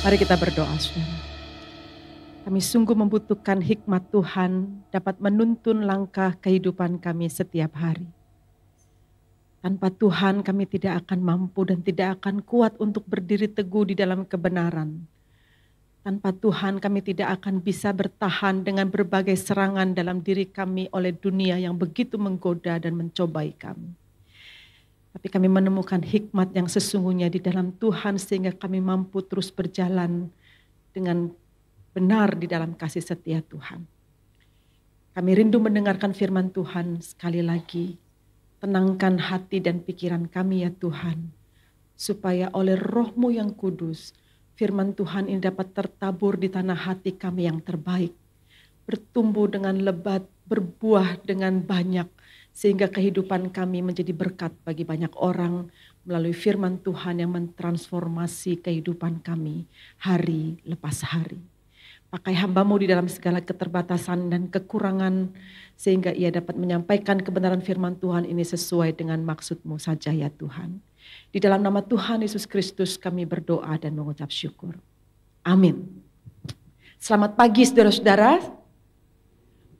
Mari kita berdoa, saudara. Kami sungguh membutuhkan hikmat Tuhan dapat menuntun langkah kehidupan kami setiap hari. Tanpa Tuhan kami tidak akan mampu dan tidak akan kuat untuk berdiri teguh di dalam kebenaran. Tanpa Tuhan kami tidak akan bisa bertahan dengan berbagai serangan dalam diri kami oleh dunia yang begitu menggoda dan mencobai kami. Tapi kami menemukan hikmat yang sesungguhnya di dalam Tuhan sehingga kami mampu terus berjalan dengan benar di dalam kasih setia Tuhan. Kami rindu mendengarkan firman Tuhan sekali lagi. Tenangkan hati dan pikiran kami ya Tuhan. Supaya oleh Roh-Mu yang kudus, firman Tuhan ini dapat tertabur di tanah hati kami yang terbaik. Bertumbuh dengan lebat, berbuah dengan banyak. Sehingga kehidupan kami menjadi berkat bagi banyak orang melalui firman Tuhan yang mentransformasi kehidupan kami hari lepas hari. Pakai hamba-Mu di dalam segala keterbatasan dan kekurangan sehingga ia dapat menyampaikan kebenaran firman Tuhan ini sesuai dengan maksud-Mu saja ya Tuhan. Di dalam nama Tuhan Yesus Kristus kami berdoa dan mengucap syukur. Amin. Selamat pagi saudara-saudara.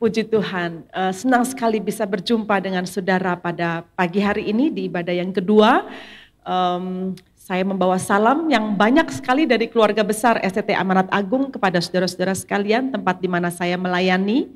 Puji Tuhan, senang sekali bisa berjumpa dengan saudara pada pagi hari ini di ibadah yang kedua. Saya membawa salam yang banyak sekali dari keluarga besar STT Amanat Agung kepada saudara-saudara sekalian, tempat di mana saya melayani.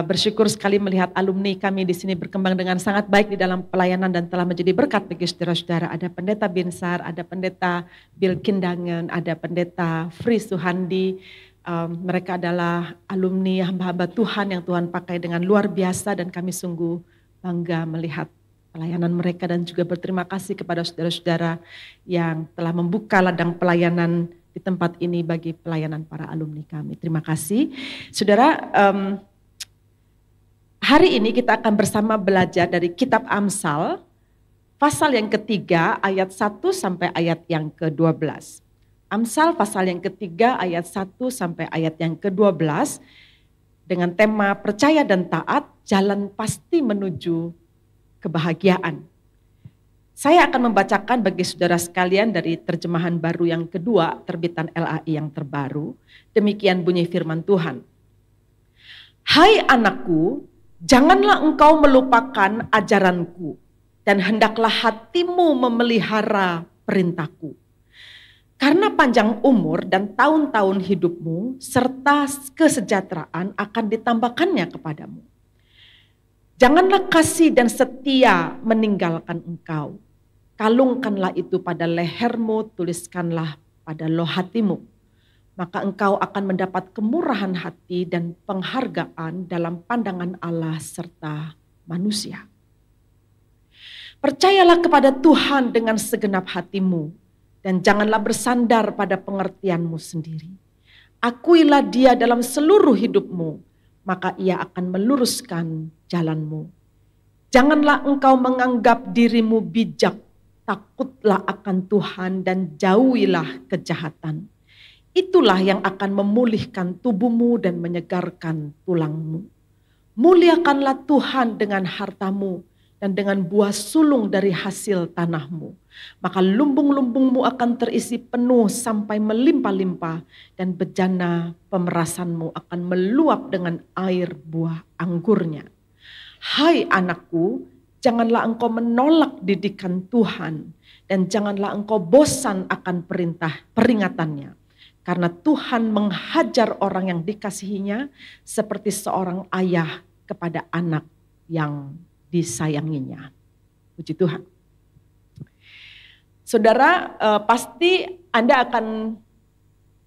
Bersyukur sekali melihat alumni kami di sini berkembang dengan sangat baik di dalam pelayanan dan telah menjadi berkat bagi saudara-saudara. Ada pendeta Binsar, ada pendeta Bill Kindangen, ada pendeta Fri Suhandi. Mereka adalah alumni hamba-hamba Tuhan yang Tuhan pakai dengan luar biasa dan kami sungguh bangga melihat pelayanan mereka dan juga berterima kasih kepada saudara-saudara yang telah membuka ladang pelayanan di tempat ini bagi pelayanan para alumni kami. Terima kasih. Saudara, hari ini kita akan bersama belajar dari kitab Amsal, pasal yang ketiga ayat 1 sampai ayat yang ke-12. Amsal pasal yang ketiga ayat 1 sampai ayat yang ke-12 dengan tema percaya dan taat, jalan pasti menuju kebahagiaan. Saya akan membacakan bagi saudara sekalian dari terjemahan baru yang kedua, terbitan LAI yang terbaru. Demikian bunyi firman Tuhan. Hai anakku, janganlah engkau melupakan ajaranku dan hendaklah hatimu memelihara perintahku. Karena panjang umur dan tahun-tahun hidupmu serta kesejahteraan akan ditambahkannya kepadamu. Janganlah kasih dan setia meninggalkan engkau. Kalungkanlah itu pada lehermu, tuliskanlah pada loh hatimu. Maka engkau akan mendapat kemurahan hati dan penghargaan dalam pandangan Allah serta manusia. Percayalah kepada Tuhan dengan segenap hatimu dan janganlah bersandar pada pengertianmu sendiri. Akuilah Dia dalam seluruh hidupmu, maka Ia akan meluruskan jalanmu. Janganlah engkau menganggap dirimu bijak, takutlah akan Tuhan dan jauhilah kejahatan. Itulah yang akan memulihkan tubuhmu dan menyegarkan tulangmu. Muliakanlah Tuhan dengan hartamu dan dengan buah sulung dari hasil tanahmu. Maka lumbung-lumbungmu akan terisi penuh sampai melimpah-limpah dan bejana pemerasanmu akan meluap dengan air buah anggurnya. Hai anakku, janganlah engkau menolak didikan Tuhan dan janganlah engkau bosan akan peringatannya. Karena Tuhan menghajar orang yang dikasihinya seperti seorang ayah kepada anak yang disayanginya. Puji Tuhan. Saudara, pasti Anda akan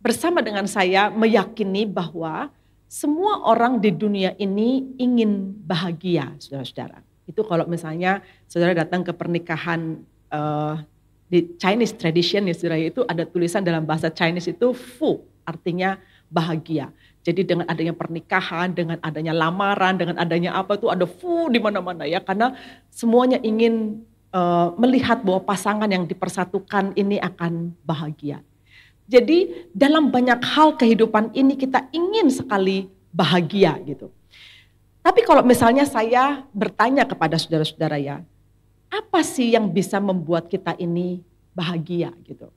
bersama dengan saya meyakini bahwa semua orang di dunia ini ingin bahagia, saudara-saudara. Itu kalau misalnya saudara datang ke pernikahan di Chinese tradition ya saudara, itu ada tulisan dalam bahasa Chinese itu fu, artinya bahagia. Jadi dengan adanya pernikahan, dengan adanya lamaran, dengan adanya apa itu ada fu di mana-mana ya, karena semuanya ingin melihat bahwa pasangan yang dipersatukan ini akan bahagia. Jadi dalam banyak hal kehidupan ini kita ingin sekali bahagia gitu. Tapi kalau misalnya saya bertanya kepada saudara-saudara ya, apa sih yang bisa membuat kita ini bahagia gitu?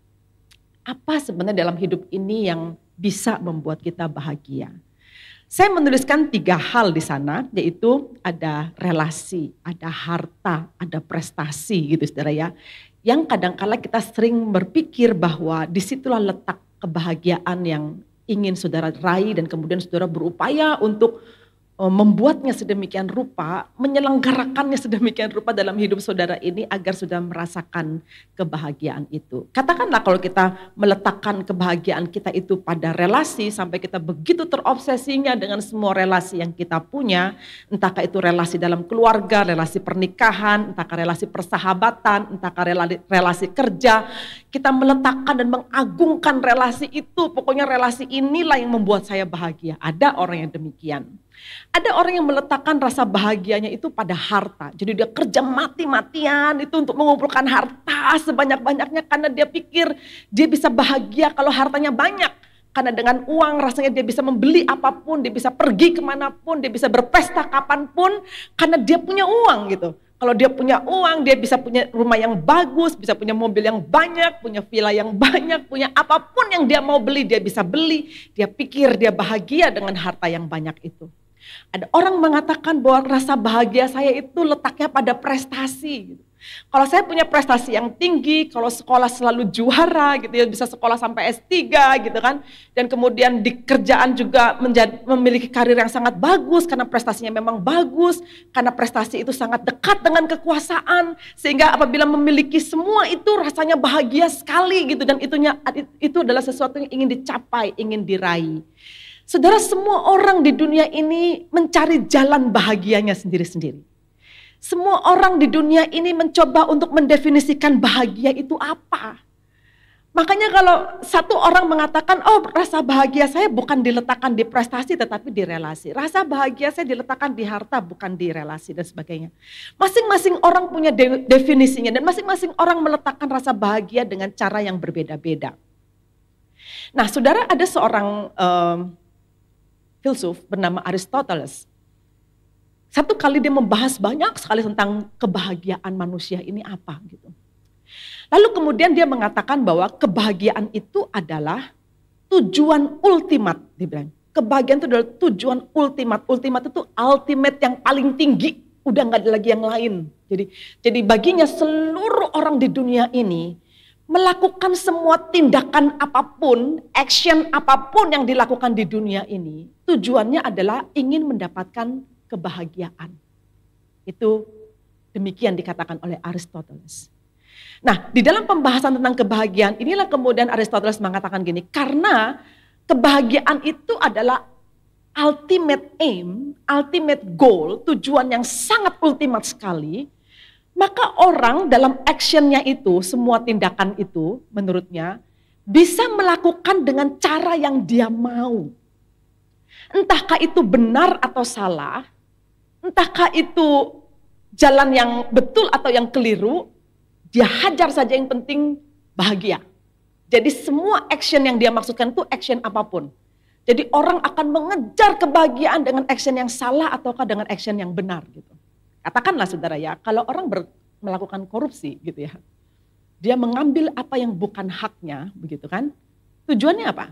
Apa sebenarnya dalam hidup ini yang bisa membuat kita bahagia? Saya menuliskan 3 hal di sana, yaitu ada relasi, ada harta, ada prestasi gitu saudara ya. Yang kadangkala kita sering berpikir bahwa disitulah letak kebahagiaan yang ingin saudara raih dan kemudian saudara berupaya untuk membuatnya sedemikian rupa, menyelenggarakannya sedemikian rupa dalam hidup saudara ini agar saudara merasakan kebahagiaan itu. Katakanlah kalau kita meletakkan kebahagiaan kita itu pada relasi sampai kita begitu terobsesinya dengan semua relasi yang kita punya, entahkah itu relasi dalam keluarga, relasi pernikahan, entahkah relasi persahabatan, entahkah relasi kerja, kita meletakkan dan mengagungkan relasi itu, pokoknya relasi inilah yang membuat saya bahagia. Ada orang yang demikian. Ada orang yang meletakkan rasa bahagianya itu pada harta. Jadi dia kerja mati-matian itu untuk mengumpulkan harta sebanyak-banyaknya karena dia pikir dia bisa bahagia kalau hartanya banyak. Karena dengan uang rasanya dia bisa membeli apapun, dia bisa pergi kemanapun, dia bisa berpesta kapanpun karena dia punya uang gitu. Kalau dia punya uang, dia bisa punya rumah yang bagus, bisa punya mobil yang banyak, punya villa yang banyak, punya apapun yang dia mau beli, dia bisa beli. Dia pikir dia bahagia dengan harta yang banyak itu. Ada orang mengatakan bahwa rasa bahagia saya itu letaknya pada prestasi. Kalau saya punya prestasi yang tinggi, kalau sekolah selalu juara gitu ya, bisa sekolah sampai S3 gitu kan. Dan kemudian di kerjaan juga memiliki karir yang sangat bagus karena prestasinya memang bagus. Karena prestasi itu sangat dekat dengan kekuasaan. Sehingga apabila memiliki semua itu rasanya bahagia sekali gitu. Dan itu adalah sesuatu yang ingin dicapai, ingin diraih. Saudara, semua orang di dunia ini mencari jalan bahagianya sendiri-sendiri. Semua orang di dunia ini mencoba untuk mendefinisikan bahagia itu apa. Makanya kalau satu orang mengatakan, oh rasa bahagia saya bukan diletakkan di prestasi tetapi di relasi. Rasa bahagia saya diletakkan di harta bukan di relasi dan sebagainya. Masing-masing orang punya definisinya dan masing-masing orang meletakkan rasa bahagia dengan cara yang berbeda-beda. Nah saudara, ada seorang filsuf bernama Aristoteles. Satu kali dia membahas banyak sekali tentang kebahagiaan manusia ini apa gitu. Lalu kemudian dia mengatakan bahwa kebahagiaan itu adalah tujuan ultimat, dia bilang. Kebahagiaan itu adalah tujuan ultimat. Ultimat itu ultimate yang paling tinggi, udah nggak ada lagi yang lain. Jadi baginya seluruh orang di dunia ini melakukan semua tindakan apapun, action apapun yang dilakukan di dunia ini, tujuannya adalah ingin mendapatkan kebahagiaan. Itu demikian dikatakan oleh Aristoteles. Nah, di dalam pembahasan tentang kebahagiaan, inilah kemudian Aristoteles mengatakan gini, karena kebahagiaan itu adalah ultimate aim, ultimate goal, tujuan yang sangat ultimat sekali, maka orang dalam actionnya itu, semua tindakan itu menurutnya bisa melakukan dengan cara yang dia mau. Entahkah itu benar atau salah, entahkah itu jalan yang betul atau yang keliru, dia hajar saja yang penting bahagia. Jadi semua action yang dia maksudkan itu action apapun. Jadi orang akan mengejar kebahagiaan dengan action yang salah ataukah dengan action yang benar gitu. Katakanlah saudara ya, kalau orang melakukan korupsi gitu ya, dia mengambil apa yang bukan haknya begitu kan, tujuannya apa?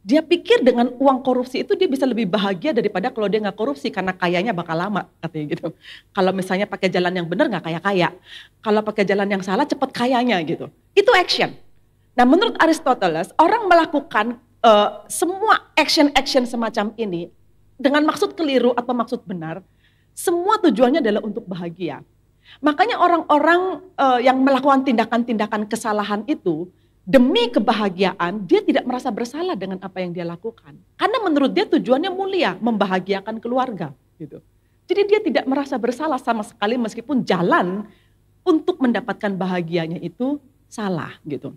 Dia pikir dengan uang korupsi itu dia bisa lebih bahagia daripada kalau dia nggak korupsi karena kayanya bakal lama katanya gitu. Kalau misalnya pakai jalan yang benar nggak kaya-kaya, kalau pakai jalan yang salah cepat kayanya gitu. Itu action. Nah menurut Aristoteles orang melakukan semua action semacam ini dengan maksud keliru atau maksud benar, semua tujuannya adalah untuk bahagia. Makanya orang-orang yang melakukan tindakan-tindakan kesalahan itu demi kebahagiaan dia tidak merasa bersalah dengan apa yang dia lakukan. Karena menurut dia tujuannya mulia, membahagiakan keluarga gitu. Jadi dia tidak merasa bersalah sama sekali meskipun jalan untuk mendapatkan bahagianya itu salah gitu.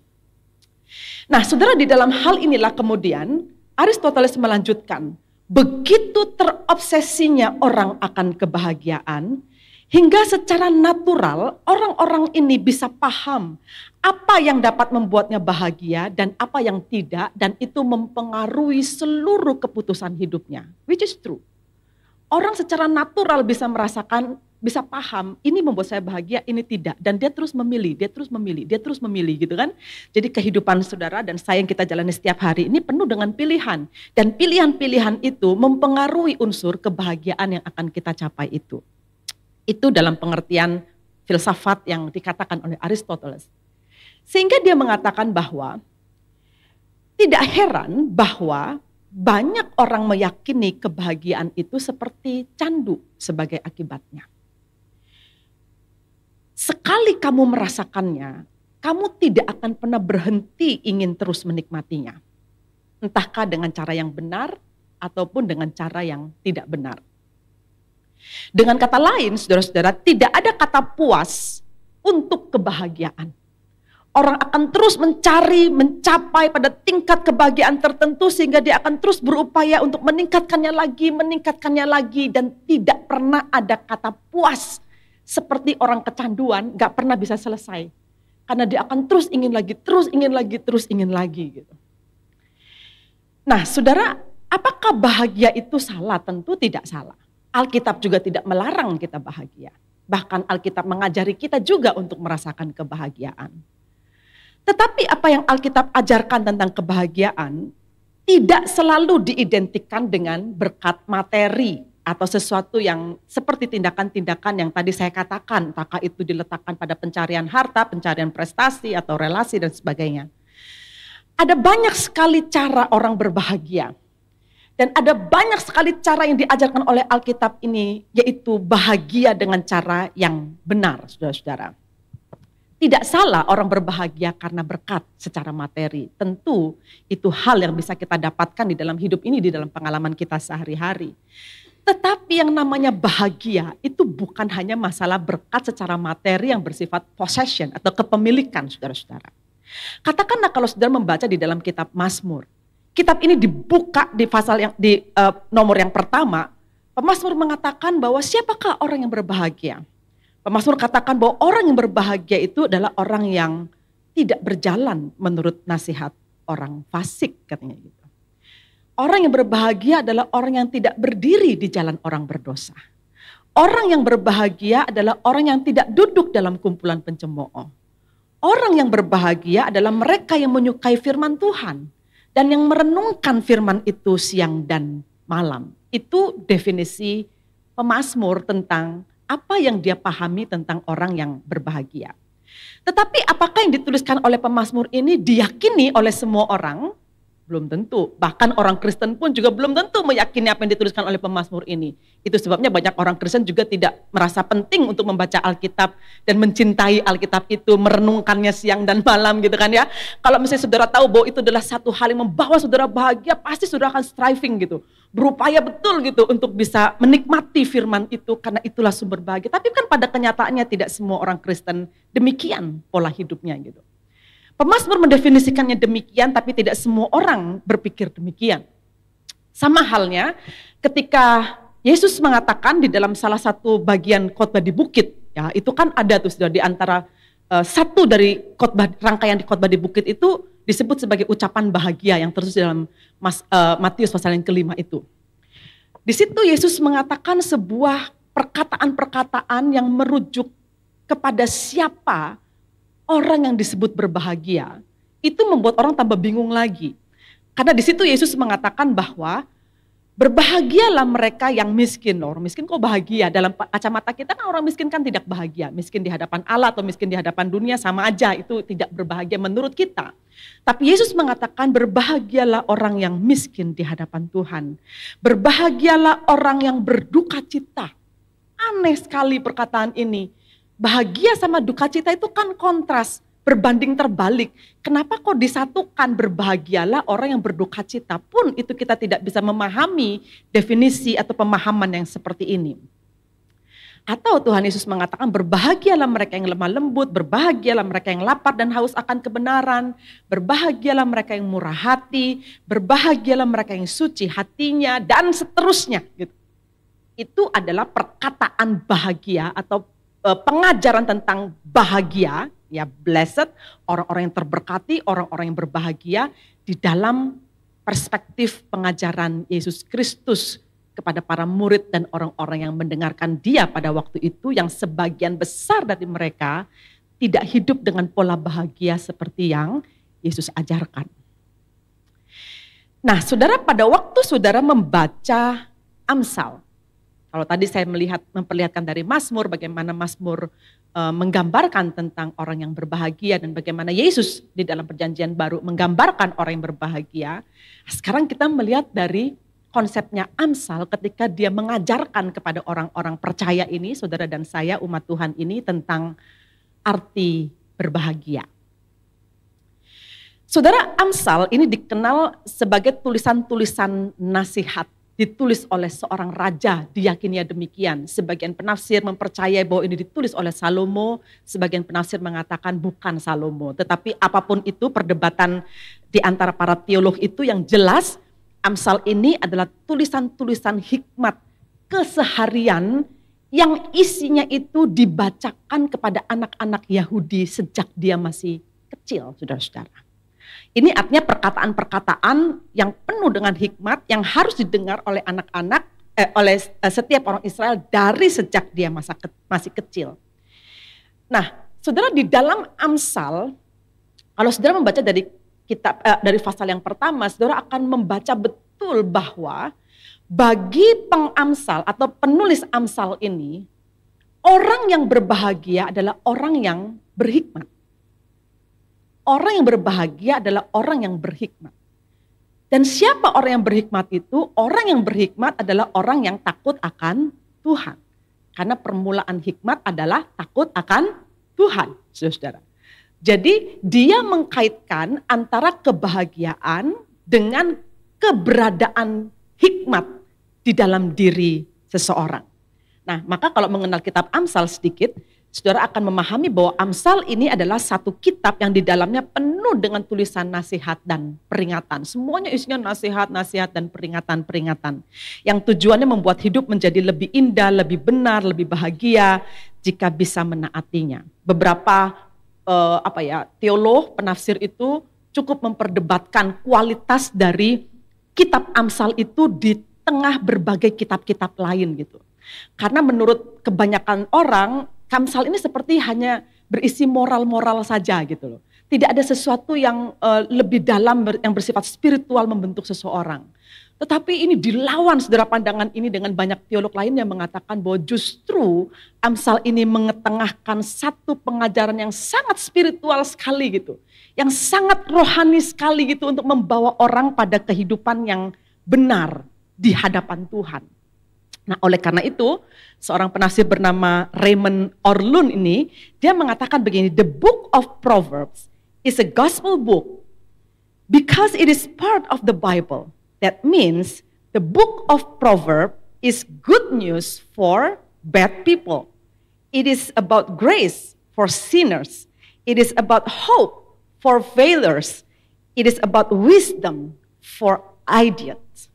Nah saudara, di dalam hal inilah kemudian Aristoteles melanjutkan, begitu terobsesinya orang akan kebahagiaan, hingga secara natural orang-orang ini bisa paham apa yang dapat membuatnya bahagia dan apa yang tidak, dan itu mempengaruhi seluruh keputusan hidupnya, which is true. Orang secara natural bisa merasakan bisa paham, ini membuat saya bahagia, ini tidak. Dan dia terus memilih, dia terus memilih, dia terus memilih gitu kan. Jadi kehidupan saudara dan saya yang kita jalani setiap hari ini penuh dengan pilihan. Dan pilihan-pilihan itu mempengaruhi unsur kebahagiaan yang akan kita capai itu. Itu dalam pengertian filsafat yang dikatakan oleh Aristoteles. Sehingga dia mengatakan bahwa tidak heran bahwa banyak orang meyakini kebahagiaan itu seperti candu sebagai akibatnya. Sekali kamu merasakannya, kamu tidak akan pernah berhenti ingin terus menikmatinya. Entahkah dengan cara yang benar ataupun dengan cara yang tidak benar. Dengan kata lain, saudara-saudara, tidak ada kata puas untuk kebahagiaan. Orang akan terus mencari, mencapai pada tingkat kebahagiaan tertentu sehingga dia akan terus berupaya untuk meningkatkannya lagi dan tidak pernah ada kata puas. Seperti orang kecanduan gak pernah bisa selesai. Karena dia akan terus ingin lagi gitu. Nah saudara, apakah bahagia itu salah? Tentu tidak salah. Alkitab juga tidak melarang kita bahagia. Bahkan Alkitab mengajari kita juga untuk merasakan kebahagiaan. Tetapi apa yang Alkitab ajarkan tentang kebahagiaan tidak selalu diidentikan dengan berkat materi atau sesuatu yang seperti tindakan-tindakan yang tadi saya katakan, apakah itu diletakkan pada pencarian harta, pencarian prestasi atau relasi dan sebagainya. Ada banyak sekali cara orang berbahagia dan ada banyak sekali cara yang diajarkan oleh Alkitab ini, yaitu bahagia dengan cara yang benar, saudara-saudara. Tidak salah orang berbahagia karena berkat secara materi. Tentu itu hal yang bisa kita dapatkan di dalam hidup ini, di dalam pengalaman kita sehari-hari. Tetapi yang namanya bahagia itu bukan hanya masalah berkat secara materi yang bersifat possession atau kepemilikan, saudara-saudara. Katakanlah kalau saudara membaca di dalam kitab Mazmur. Kitab ini dibuka di pasal yang di nomor yang pertama. Pemazmur mengatakan bahwa siapakah orang yang berbahagia? Pemazmur katakan bahwa orang yang berbahagia itu adalah orang yang tidak berjalan menurut nasihat orang fasik, katanya gitu. Orang yang berbahagia adalah orang yang tidak berdiri di jalan orang berdosa. Orang yang berbahagia adalah orang yang tidak duduk dalam kumpulan pencemooh. Orang yang berbahagia adalah mereka yang menyukai firman Tuhan dan yang merenungkan firman itu siang dan malam. Itu definisi pemazmur tentang apa yang dia pahami tentang orang yang berbahagia. Tetapi apakah yang dituliskan oleh pemazmur ini diyakini oleh semua orang? Belum tentu. Bahkan orang Kristen pun juga belum tentu meyakini apa yang dituliskan oleh pemazmur ini. Itu sebabnya banyak orang Kristen juga tidak merasa penting untuk membaca Alkitab dan mencintai Alkitab itu, merenungkannya siang dan malam gitu kan ya. Kalau misalnya saudara tahu bahwa itu adalah satu hal yang membawa saudara bahagia, pasti saudara akan striving gitu. Berupaya betul gitu untuk bisa menikmati firman itu karena itulah sumber bahagia. Tapi kan pada kenyataannya tidak semua orang Kristen demikian pola hidupnya gitu. Pemazmur mendefinisikannya demikian, tapi tidak semua orang berpikir demikian. Sama halnya ketika Yesus mengatakan di dalam salah satu bagian khotbah di bukit, ya itu kan ada tuh sudah di antara satu dari khotbah, rangkaian di khotbah di bukit itu disebut sebagai ucapan bahagia yang tertulis dalam Matius pasal yang kelima itu. Di situ Yesus mengatakan sebuah perkataan-perkataan yang merujuk kepada siapa orang yang disebut berbahagia. Itu membuat orang tambah bingung lagi. Karena di situ Yesus mengatakan bahwa berbahagialah mereka yang miskin. Orang miskin kok bahagia? Dalam kacamata kita kan orang miskin kan tidak bahagia. Miskin di hadapan Allah atau miskin di hadapan dunia sama aja, itu tidak berbahagia menurut kita. Tapi Yesus mengatakan berbahagialah orang yang miskin di hadapan Tuhan. Berbahagialah orang yang berduka cita. Aneh sekali perkataan ini. Bahagia sama duka cita itu kan kontras, berbanding terbalik. Kenapa kok disatukan berbahagialah orang yang berduka cita? Pun itu kita tidak bisa memahami definisi atau pemahaman yang seperti ini. Atau Tuhan Yesus mengatakan berbahagialah mereka yang lemah lembut, berbahagialah mereka yang lapar dan haus akan kebenaran, berbahagialah mereka yang murah hati, berbahagialah mereka yang suci hatinya, dan seterusnya. Gitu. Itu adalah perkataan bahagia atau pengajaran tentang bahagia, ya blessed, orang-orang yang terberkati, orang-orang yang berbahagia di dalam perspektif pengajaran Yesus Kristus kepada para murid dan orang-orang yang mendengarkan dia pada waktu itu, yang sebagian besar dari mereka tidak hidup dengan pola bahagia seperti yang Yesus ajarkan. Nah, saudara, pada waktu saudara membaca Amsal, kalau tadi saya memperlihatkan dari Mazmur, bagaimana Mazmur menggambarkan tentang orang yang berbahagia dan bagaimana Yesus di dalam perjanjian baru menggambarkan orang yang berbahagia. Sekarang kita melihat dari konsepnya Amsal ketika dia mengajarkan kepada orang-orang percaya ini, saudara dan saya umat Tuhan ini, tentang arti berbahagia. Saudara, Amsal ini dikenal sebagai tulisan-tulisan nasihat. Ditulis oleh seorang raja, diyakini demikian. Sebagian penafsir mempercayai bahwa ini ditulis oleh Salomo, sebagian penafsir mengatakan bukan Salomo. Tetapi apapun itu perdebatan di antara para teolog itu, yang jelas Amsal ini adalah tulisan-tulisan hikmat keseharian yang isinya itu dibacakan kepada anak-anak Yahudi sejak dia masih kecil, saudara-saudara. Ini artinya perkataan-perkataan yang penuh dengan hikmat yang harus didengar oleh anak-anak, oleh setiap orang Israel dari sejak dia masih kecil. Nah, saudara, di dalam Amsal, kalau saudara membaca dari dari pasal yang pertama, saudara akan membaca betul bahwa bagi pengamsal atau penulis Amsal ini, orang yang berbahagia adalah orang yang berhikmat. Orang yang berbahagia adalah orang yang berhikmat. Dan siapa orang yang berhikmat itu? Orang yang berhikmat adalah orang yang takut akan Tuhan. Karena permulaan hikmat adalah takut akan Tuhan, saudara. Jadi dia mengkaitkan antara kebahagiaan dengan keberadaan hikmat di dalam diri seseorang. Nah, maka kalau mengenal kitab Amsal sedikit, saudara akan memahami bahwa Amsal ini adalah satu kitab yang di dalamnya penuh dengan tulisan nasihat dan peringatan. Semuanya isinya nasihat dan peringatan-peringatan. Yang tujuannya membuat hidup menjadi lebih indah, lebih benar, lebih bahagia jika bisa menaatinya. Beberapa teolog, penafsir itu cukup memperdebatkan kualitas dari kitab Amsal itu di tengah berbagai kitab-kitab lain gitu. Karena menurut kebanyakan orang, Amsal ini seperti hanya berisi moral-moral saja gitu loh. Tidak ada sesuatu yang lebih dalam yang bersifat spiritual membentuk seseorang. Tetapi ini dilawan, saudara, pandangan ini dengan banyak teolog lain yang mengatakan bahwa justru Amsal ini mengetengahkan satu pengajaran yang sangat spiritual sekali gitu. Yang sangat rohani sekali gitu untuk membawa orang pada kehidupan yang benar di hadapan Tuhan. Nah, oleh karena itu, seorang penafsir bernama Raymond Orlund ini, dia mengatakan begini, the book of Proverbs is a gospel book because it is part of the Bible. That means the book of Proverbs is good news for bad people. It is about grace for sinners. It is about hope for failures. It is about wisdom for idiots.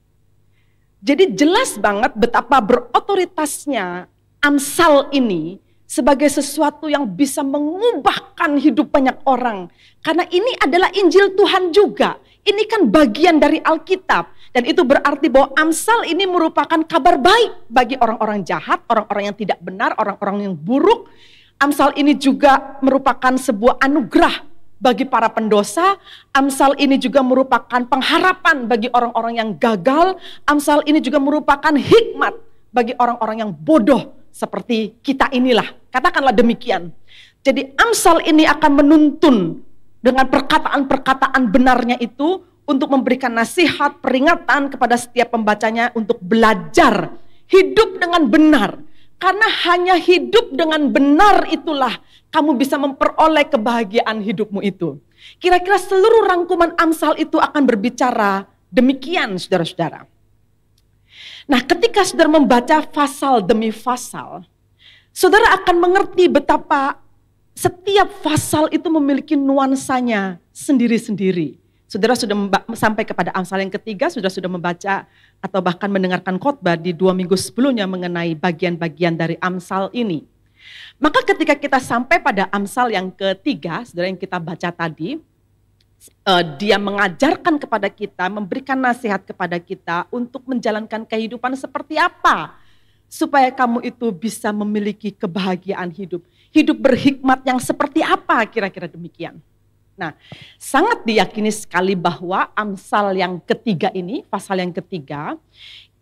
Jadi jelas banget betapa berotoritasnya Amsal ini sebagai sesuatu yang bisa mengubahkan hidup banyak orang. Karena ini adalah Injil Tuhan juga. Ini kan bagian dari Alkitab. Dan itu berarti bahwa Amsal ini merupakan kabar baik bagi orang-orang jahat, orang-orang yang tidak benar, orang-orang yang buruk. Amsal ini juga merupakan sebuah anugerah bagi para pendosa. Amsal ini juga merupakan pengharapan bagi orang-orang yang gagal. Amsal ini juga merupakan hikmat bagi orang-orang yang bodoh seperti kita inilah. Katakanlah demikian. Jadi Amsal ini akan menuntun dengan perkataan-perkataan benarnya itu untuk memberikan nasihat, peringatan kepada setiap pembacanya untuk belajar hidup dengan benar. Karena hanya hidup dengan benar itulah kamu bisa memperoleh kebahagiaan hidupmu itu. Kira-kira seluruh rangkuman Amsal itu akan berbicara demikian, saudara-saudara. Nah, ketika saudara membaca pasal demi pasal, saudara akan mengerti betapa setiap pasal itu memiliki nuansanya sendiri-sendiri. Saudara sudah sampai kepada Amsal yang ketiga, sudah membaca atau bahkan mendengarkan khotbah di 2 minggu sebelumnya mengenai bagian-bagian dari Amsal ini. Maka ketika kita sampai pada Amsal yang ketiga, saudara, yang kita baca tadi, Dia mengajarkan kepada kita, memberikan nasihat kepada kita untuk menjalankan kehidupan seperti apa supaya kamu itu bisa memiliki kebahagiaan hidup. Hidup berhikmat yang seperti apa, kira-kira demikian. Nah, sangat diyakini sekali bahwa Amsal yang ketiga ini, pasal yang ketiga,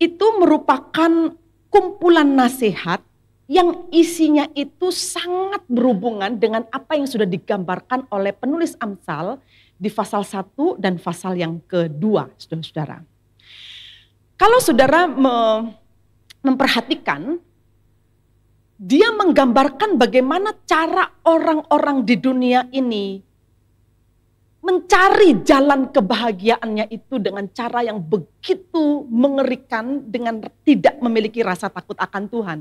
itu merupakan kumpulan nasihat yang isinya itu sangat berhubungan dengan apa yang sudah digambarkan oleh penulis Amsal di pasal 1 dan pasal yang kedua, saudara-saudara. Kalau saudara memperhatikan, dia menggambarkan bagaimana cara orang-orang di dunia ini mencari jalan kebahagiaannya itu dengan cara yang begitu mengerikan, dengan tidak memiliki rasa takut akan Tuhan.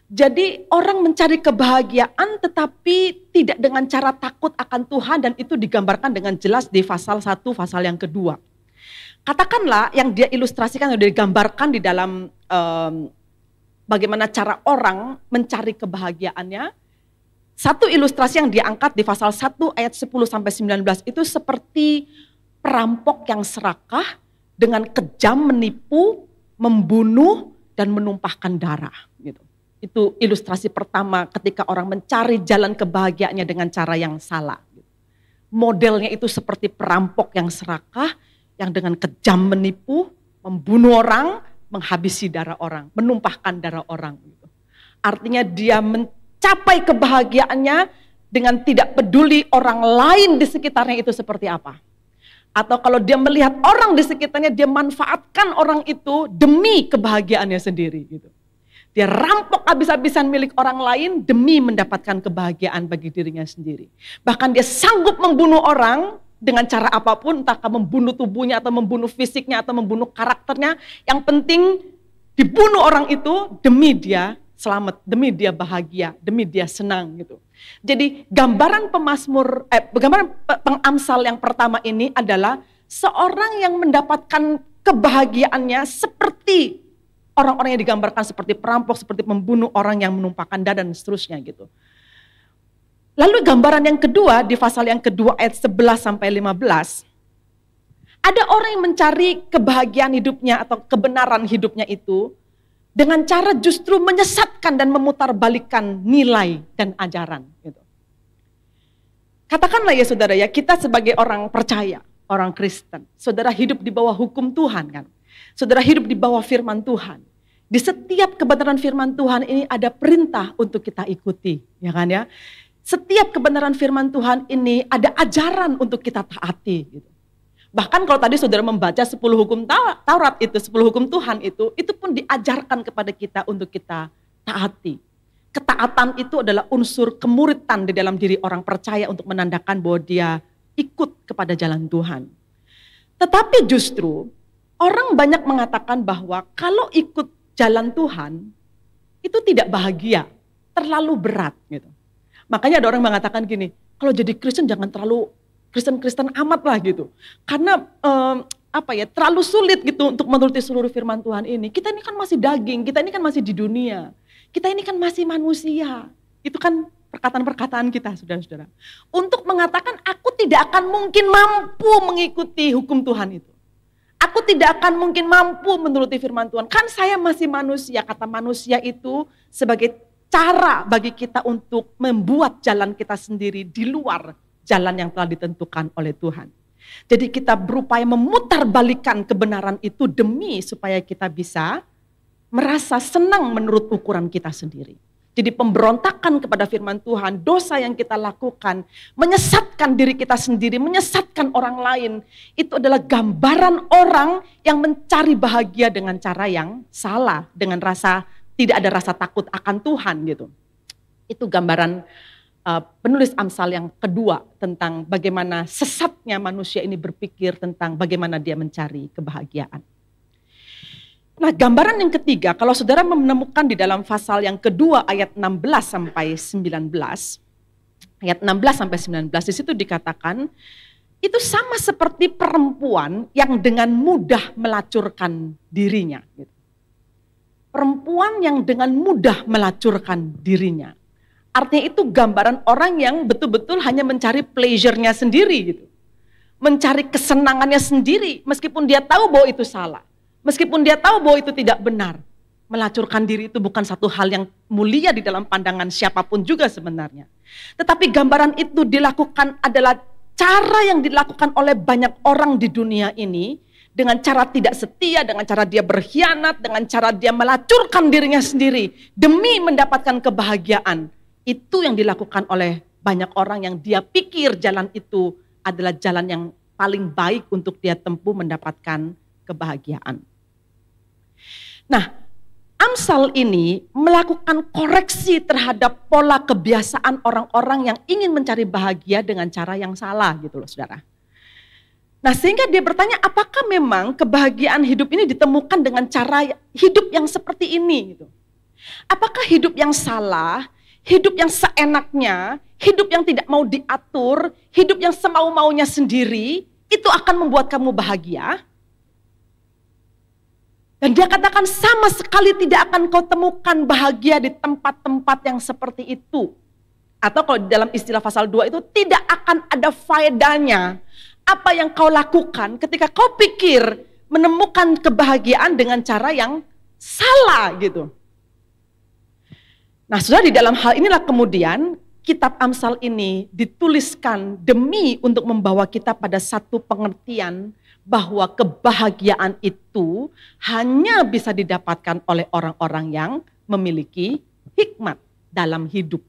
Jadi orang mencari kebahagiaan tetapi tidak dengan cara takut akan Tuhan, dan itu digambarkan dengan jelas di pasal 1, pasal yang kedua. Katakanlah yang dia ilustrasikan, yang digambarkan di dalam bagaimana cara orang mencari kebahagiaannya. Satu ilustrasi yang diangkat di pasal 1 ayat 10-19 itu seperti perampok yang serakah dengan kejam menipu, membunuh, dan menumpahkan darah. Gitu. Itu ilustrasi pertama ketika orang mencari jalan kebahagiaannya dengan cara yang salah. Modelnya itu seperti perampok yang serakah, yang dengan kejam menipu, membunuh orang, menghabisi darah orang, menumpahkan darah orang. Artinya dia mencapai kebahagiaannya dengan tidak peduli orang lain di sekitarnya itu seperti apa. Atau kalau dia melihat orang di sekitarnya, dia manfaatkan orang itu demi kebahagiaannya sendiri. Gitu. Dia rampok habis-habisan milik orang lain demi mendapatkan kebahagiaan bagi dirinya sendiri. Bahkan dia sanggup membunuh orang dengan cara apapun, entah membunuh tubuhnya atau membunuh fisiknya atau membunuh karakternya. Yang penting dibunuh orang itu demi dia selamat, demi dia bahagia, demi dia senang gitu. Jadi gambaran gambaran pengamsal yang pertama ini adalah seorang yang mendapatkan kebahagiaannya seperti orang-orang yang digambarkan seperti perampok, seperti membunuh orang yang menumpahkan darah dan seterusnya gitu. Lalu gambaran yang kedua di pasal yang kedua ayat 11-15, ada orang yang mencari kebahagiaan hidupnya atau kebenaran hidupnya itu dengan cara justru menyesatkan dan memutarbalikkan nilai dan ajaran. Gitu. Katakanlah ya saudara ya, kita sebagai orang percaya, orang Kristen, saudara hidup di bawah hukum Tuhan kan. Saudara hidup di bawah firman Tuhan. Di setiap kebenaran firman Tuhan ini ada perintah untuk kita ikuti, ya kan ya. Setiap kebenaran firman Tuhan ini ada ajaran untuk kita taati gitu. Bahkan kalau tadi saudara membaca 10 hukum Taurat itu, 10 hukum Tuhan itu pun diajarkan kepada kita untuk kita taati. Ketaatan itu adalah unsur kemuritan di dalam diri orang percaya untuk menandakan bahwa dia ikut kepada jalan Tuhan. Tetapi justru orang banyak mengatakan bahwa kalau ikut jalan Tuhan itu tidak bahagia, terlalu berat gitu. Makanya ada orang mengatakan gini, kalau jadi Kristen jangan terlalu Kristen-Kristen amat lah gitu. Karena terlalu sulit gitu untuk menuruti seluruh firman Tuhan ini. Kita ini kan masih daging, kita ini kan masih di dunia. Kita ini kan masih manusia. Itu kan perkataan-perkataan kita, saudara-saudara. Untuk mengatakan aku tidak akan mungkin mampu mengikuti hukum Tuhan itu. Aku tidak akan mungkin mampu menuruti firman Tuhan. Kan saya masih manusia. Kata manusia itu sebagai cara bagi kita untuk membuat jalan kita sendiri di luar jalan yang telah ditentukan oleh Tuhan. Jadi kita berupaya memutarbalikkan kebenaran itu demi supaya kita bisa merasa senang menurut ukuran kita sendiri. Jadi pemberontakan kepada firman Tuhan, dosa yang kita lakukan, menyesatkan diri kita sendiri, menyesatkan orang lain, itu adalah gambaran orang yang mencari bahagia dengan cara yang salah, dengan tidak ada rasa takut akan Tuhan gitu. Itu gambaran penulis Amsal yang kedua tentang bagaimana sesatnya manusia ini berpikir tentang bagaimana dia mencari kebahagiaan. Nah, gambaran yang ketiga, kalau saudara menemukan di dalam pasal yang kedua ayat 16-19, ayat 16-19 di situ dikatakan, itu sama seperti perempuan yang dengan mudah melacurkan dirinya. Perempuan yang dengan mudah melacurkan dirinya. Artinya itu gambaran orang yang betul-betul hanya mencari pleasure-nya sendiri gitu. mencari kesenangannya sendiri, meskipun dia tahu bahwa itu salah, meskipun dia tahu bahwa itu tidak benar. Melacurkan diri itu bukan satu hal yang mulia di dalam pandangan siapapun juga sebenarnya. Tetapi gambaran itu dilakukan adalah cara yang dilakukan oleh banyak orang di dunia ini, dengan cara tidak setia, dengan cara dia berkhianat, dengan cara dia melacurkan dirinya sendiri demi mendapatkan kebahagiaan. Itu yang dilakukan oleh banyak orang yang dia pikir jalan itu adalah jalan yang paling baik untuk dia tempuh mendapatkan kebahagiaan. Nah, Amsal ini melakukan koreksi terhadap pola kebiasaan orang-orang yang ingin mencari bahagia dengan cara yang salah gitu loh saudara. Nah sehingga dia bertanya, apakah memang kebahagiaan hidup ini ditemukan dengan cara hidup yang seperti ini gitu. Apakah hidup yang salah, hidup yang seenaknya, hidup yang tidak mau diatur, hidup yang semau-maunya sendiri, itu akan membuat kamu bahagia? Dan dia katakan sama sekali tidak akan kau temukan bahagia di tempat-tempat yang seperti itu. Atau kalau dalam istilah pasal 2 itu tidak akan ada faedahnya. Apa yang kau lakukan ketika kau pikir menemukan kebahagiaan dengan cara yang salah gitu. Nah sudah di dalam hal inilah kemudian kitab Amsal ini dituliskan demi untuk membawa kita pada satu pengertian bahwa kebahagiaan itu hanya bisa didapatkan oleh orang-orang yang memiliki hikmat dalam hidup.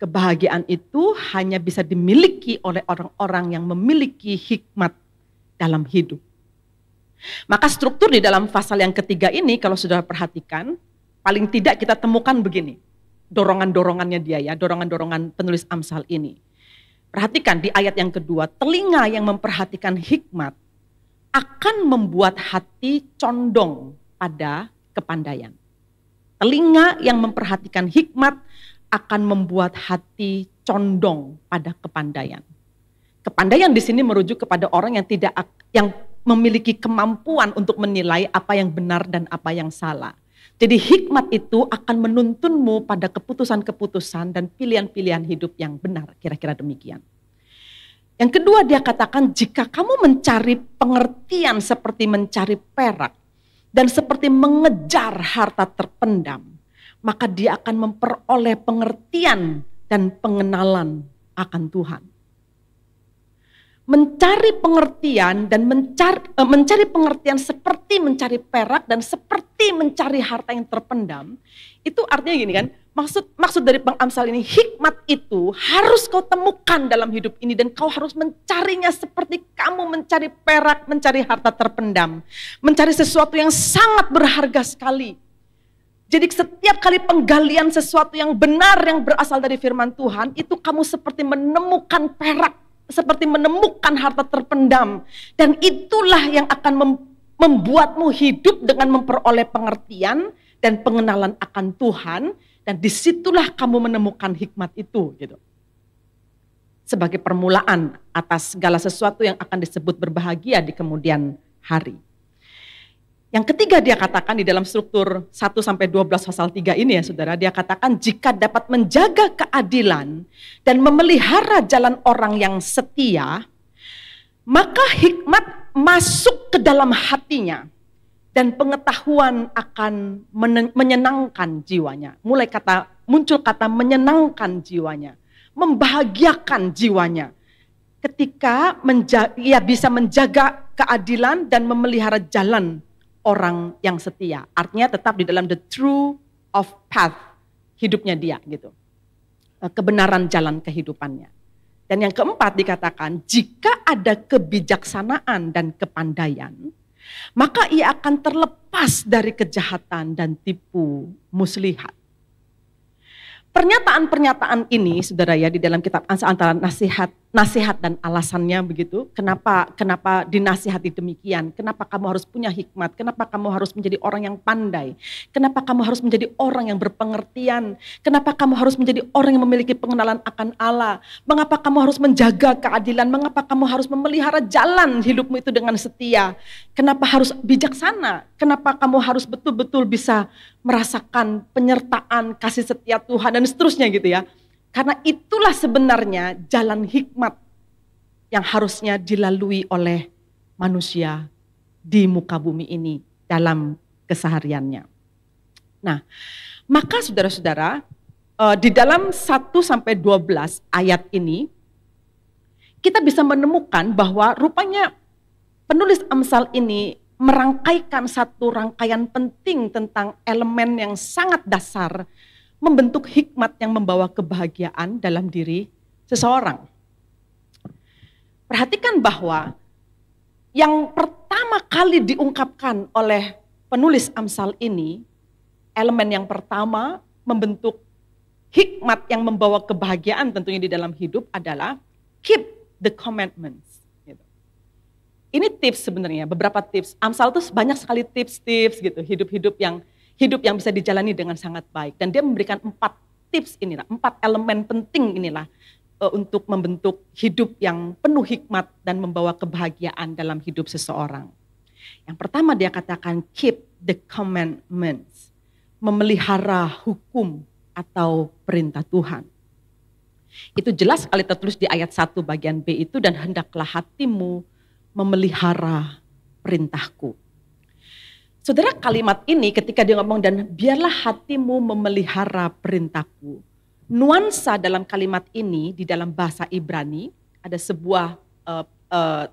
Kebahagiaan itu hanya bisa dimiliki oleh orang-orang yang memiliki hikmat dalam hidup. Maka struktur di dalam pasal yang ketiga ini kalau sudah perhatikan, paling tidak kita temukan begini. Dorongan-dorongannya dia ya, dorongan-dorongan penulis Amsal ini. Perhatikan di ayat yang kedua, telinga yang memperhatikan hikmat akan membuat hati condong pada kepandaian. Telinga yang memperhatikan hikmat akan membuat hati condong pada kepandaian. Kepandaian di sini merujuk kepada orang yang memiliki kemampuan untuk menilai apa yang benar dan apa yang salah. Jadi hikmat itu akan menuntunmu pada keputusan-keputusan dan pilihan-pilihan hidup yang benar, kira-kira demikian. Yang kedua dia katakan jika kamu mencari pengertian seperti mencari perak dan seperti mengejar harta terpendam, maka dia akan memperoleh pengertian dan pengenalan akan Tuhan. Mencari pengertian dan mencari pengertian seperti mencari perak dan seperti mencari harta yang terpendam, itu artinya gini kan, maksud dari Amsal ini, hikmat itu harus kau temukan dalam hidup ini dan kau harus mencarinya seperti kamu mencari perak, mencari harta terpendam, mencari sesuatu yang sangat berharga sekali. Jadi setiap kali penggalian sesuatu yang benar yang berasal dari firman Tuhan, itu kamu seperti menemukan perak, seperti menemukan harta terpendam. Dan itulah yang akan membuatmu hidup dengan memperoleh pengertian dan pengenalan akan Tuhan. Dan disitulah kamu menemukan hikmat itu gitu. Sebagai permulaan atas segala sesuatu yang akan disebut berbahagia di kemudian hari. Yang ketiga dia katakan di dalam struktur 1-12 pasal 3 ini ya saudara, dia katakan jika dapat menjaga keadilan dan memelihara jalan orang yang setia, maka hikmat masuk ke dalam hatinya dan pengetahuan akan menyenangkan jiwanya. Muncul kata menyenangkan jiwanya, membahagiakan jiwanya. Ketika ia bisa menjaga keadilan dan memelihara jalan orang yang setia, artinya tetap di dalam the true of path hidupnya dia gitu, kebenaran jalan kehidupannya. Dan yang keempat dikatakan jika ada kebijaksanaan dan kepandaian, maka ia akan terlepas dari kejahatan dan tipu muslihat. Pernyataan-pernyataan ini saudara ya di dalam kitab Amsal antara nasihat dan alasannya begitu. Kenapa dinasihati demikian? Kenapa kamu harus punya hikmat? Kenapa kamu harus menjadi orang yang pandai? Kenapa kamu harus menjadi orang yang berpengertian? Kenapa kamu harus menjadi orang yang memiliki pengenalan akan Allah? Mengapa kamu harus menjaga keadilan? Mengapa kamu harus memelihara jalan hidupmu itu dengan setia? Kenapa harus bijaksana? Kenapa kamu harus betul-betul bisa merasakan penyertaan kasih setia Tuhan dan seterusnya gitu ya. Karena itulah sebenarnya jalan hikmat. yang harusnya dilalui oleh manusia di muka bumi ini dalam kesehariannya. Nah, maka saudara-saudara, di dalam 1-12 ayat ini, kita bisa menemukan bahwa rupanya penulis Amsal ini merangkaikan satu rangkaian penting tentang elemen yang sangat dasar membentuk hikmat yang membawa kebahagiaan dalam diri seseorang. Perhatikan bahwa yang pertama kali diungkapkan oleh penulis Amsal ini, elemen yang pertama membentuk hikmat yang membawa kebahagiaan tentunya di dalam hidup adalah keep the commandments. Ini tips sebenarnya, beberapa tips. Amsal itu banyak sekali tips-tips gitu, hidup yang bisa dijalani dengan sangat baik. Dan dia memberikan 4 tips inilah, 4 elemen penting inilah untuk membentuk hidup yang penuh hikmat dan membawa kebahagiaan dalam hidup seseorang. Yang pertama dia katakan keep the commandments, memelihara hukum atau perintah Tuhan. Itu jelas sekali tertulis di ayat 1 bagian B itu, dan hendaklah hatimu memelihara perintahku. Saudara, kalimat ini ketika dia ngomong dan biarlah hatimu memelihara perintahku, nuansa dalam kalimat ini di dalam bahasa Ibrani ada sebuah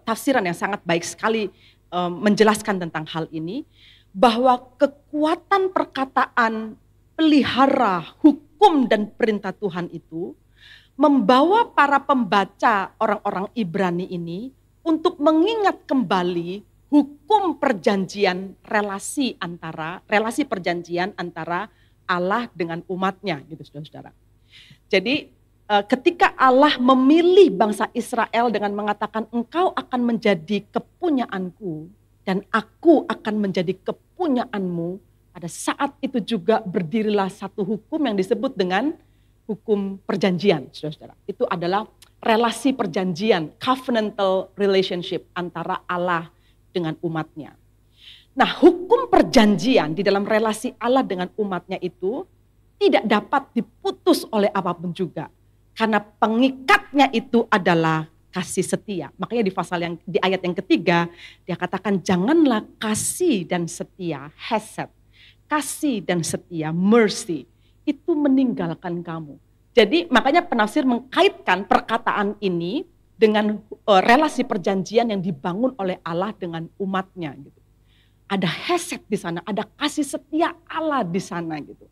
tafsiran yang sangat baik sekali menjelaskan tentang hal ini, bahwa kekuatan perkataan pelihara hukum dan perintah Tuhan itu membawa para pembaca orang-orang Ibrani ini untuk mengingat kembali hukum perjanjian relasi perjanjian antara Allah dengan umatnya gitu saudara-saudara. Jadi ketika Allah memilih bangsa Israel dengan mengatakan engkau akan menjadi kepunyaanku dan aku akan menjadi kepunyaanmu, pada saat itu juga berdirilah satu hukum yang disebut dengan hukum perjanjian saudara-saudara. Itu adalah relasi perjanjian, covenantal relationship antara Allah dengan umatnya. Nah, hukum perjanjian di dalam relasi Allah dengan umatnya itu tidak dapat diputus oleh apapun juga. Karena pengikatnya itu adalah kasih setia. Makanya di ayat yang ketiga dia katakan janganlah kasih dan setia, hesed, kasih dan setia, mercy, itu meninggalkan kamu. Jadi makanya penafsir mengkaitkan perkataan ini dengan relasi perjanjian yang dibangun oleh Allah dengan umatnya gitu. Ada hesed di sana, ada kasih setia Allah di sana gitu.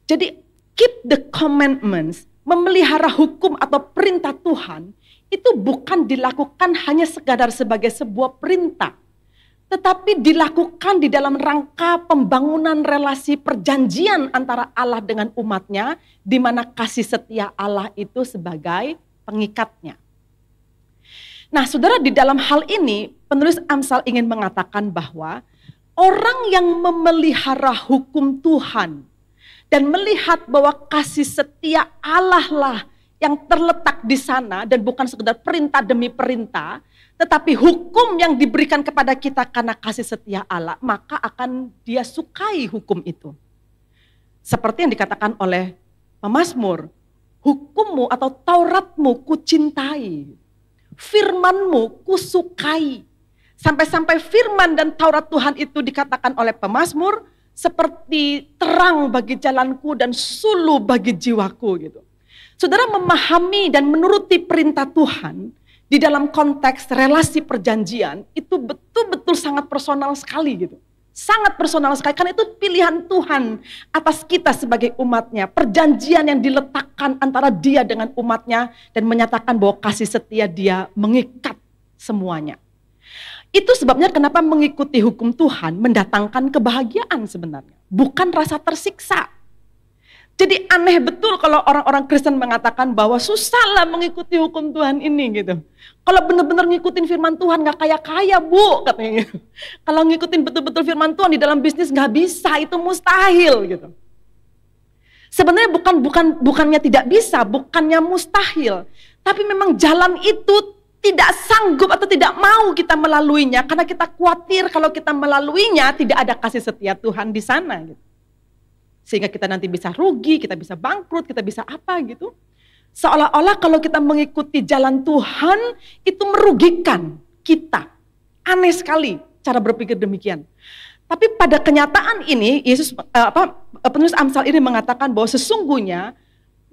Jadi keep the commandments, memelihara hukum atau perintah Tuhan itu bukan dilakukan hanya sekadar sebagai sebuah perintah, tetapi dilakukan di dalam rangka pembangunan relasi perjanjian antara Allah dengan umatnya, di mana kasih setia Allah itu sebagai pengikatnya. Nah saudara, di dalam hal ini penulis Amsal ingin mengatakan bahwa orang yang memelihara hukum Tuhan dan melihat bahwa kasih setia Allah lah yang terletak di sana dan bukan sekedar perintah demi perintah, tetapi hukum yang diberikan kepada kita karena kasih setia Allah, maka akan dia sukai hukum itu. Seperti yang dikatakan oleh pemazmur, hukummu atau Tauratmu kucintai, firmanmu kusukai. Sampai-sampai firman dan Taurat Tuhan itu dikatakan oleh pemazmur seperti terang bagi jalanku dan suluh bagi jiwaku gitu. Saudara, memahami dan menuruti perintah Tuhan di dalam konteks relasi perjanjian itu betul-betul sangat personal sekali gitu. Sangat personal sekali, karena itu pilihan Tuhan atas kita sebagai umatnya. Perjanjian yang diletakkan antara dia dengan umatnya dan menyatakan bahwa kasih setia dia mengikat semuanya. Itu sebabnya kenapa mengikuti hukum Tuhan mendatangkan kebahagiaan sebenarnya. Bukan rasa tersiksa. Jadi aneh betul kalau orang-orang Kristen mengatakan bahwa susahlah mengikuti hukum Tuhan ini gitu. Kalau benar-benar ngikutin firman Tuhan gak kaya-kaya bu katanya gitu. Kalau ngikutin betul-betul firman Tuhan di dalam bisnis gak bisa, itu mustahil gitu. Sebenarnya bukannya tidak bisa, bukannya mustahil. Tapi memang jalan itu tidak sanggup atau tidak mau kita melaluinya. Karena kita khawatir kalau kita melaluinya tidak ada kasih setia Tuhan di sana gitu. Sehingga kita nanti bisa rugi, kita bisa bangkrut, kita bisa apa gitu. Seolah-olah kalau kita mengikuti jalan Tuhan itu merugikan kita. Aneh sekali cara berpikir demikian. Tapi pada kenyataan ini penulis Amsal ini mengatakan bahwa sesungguhnya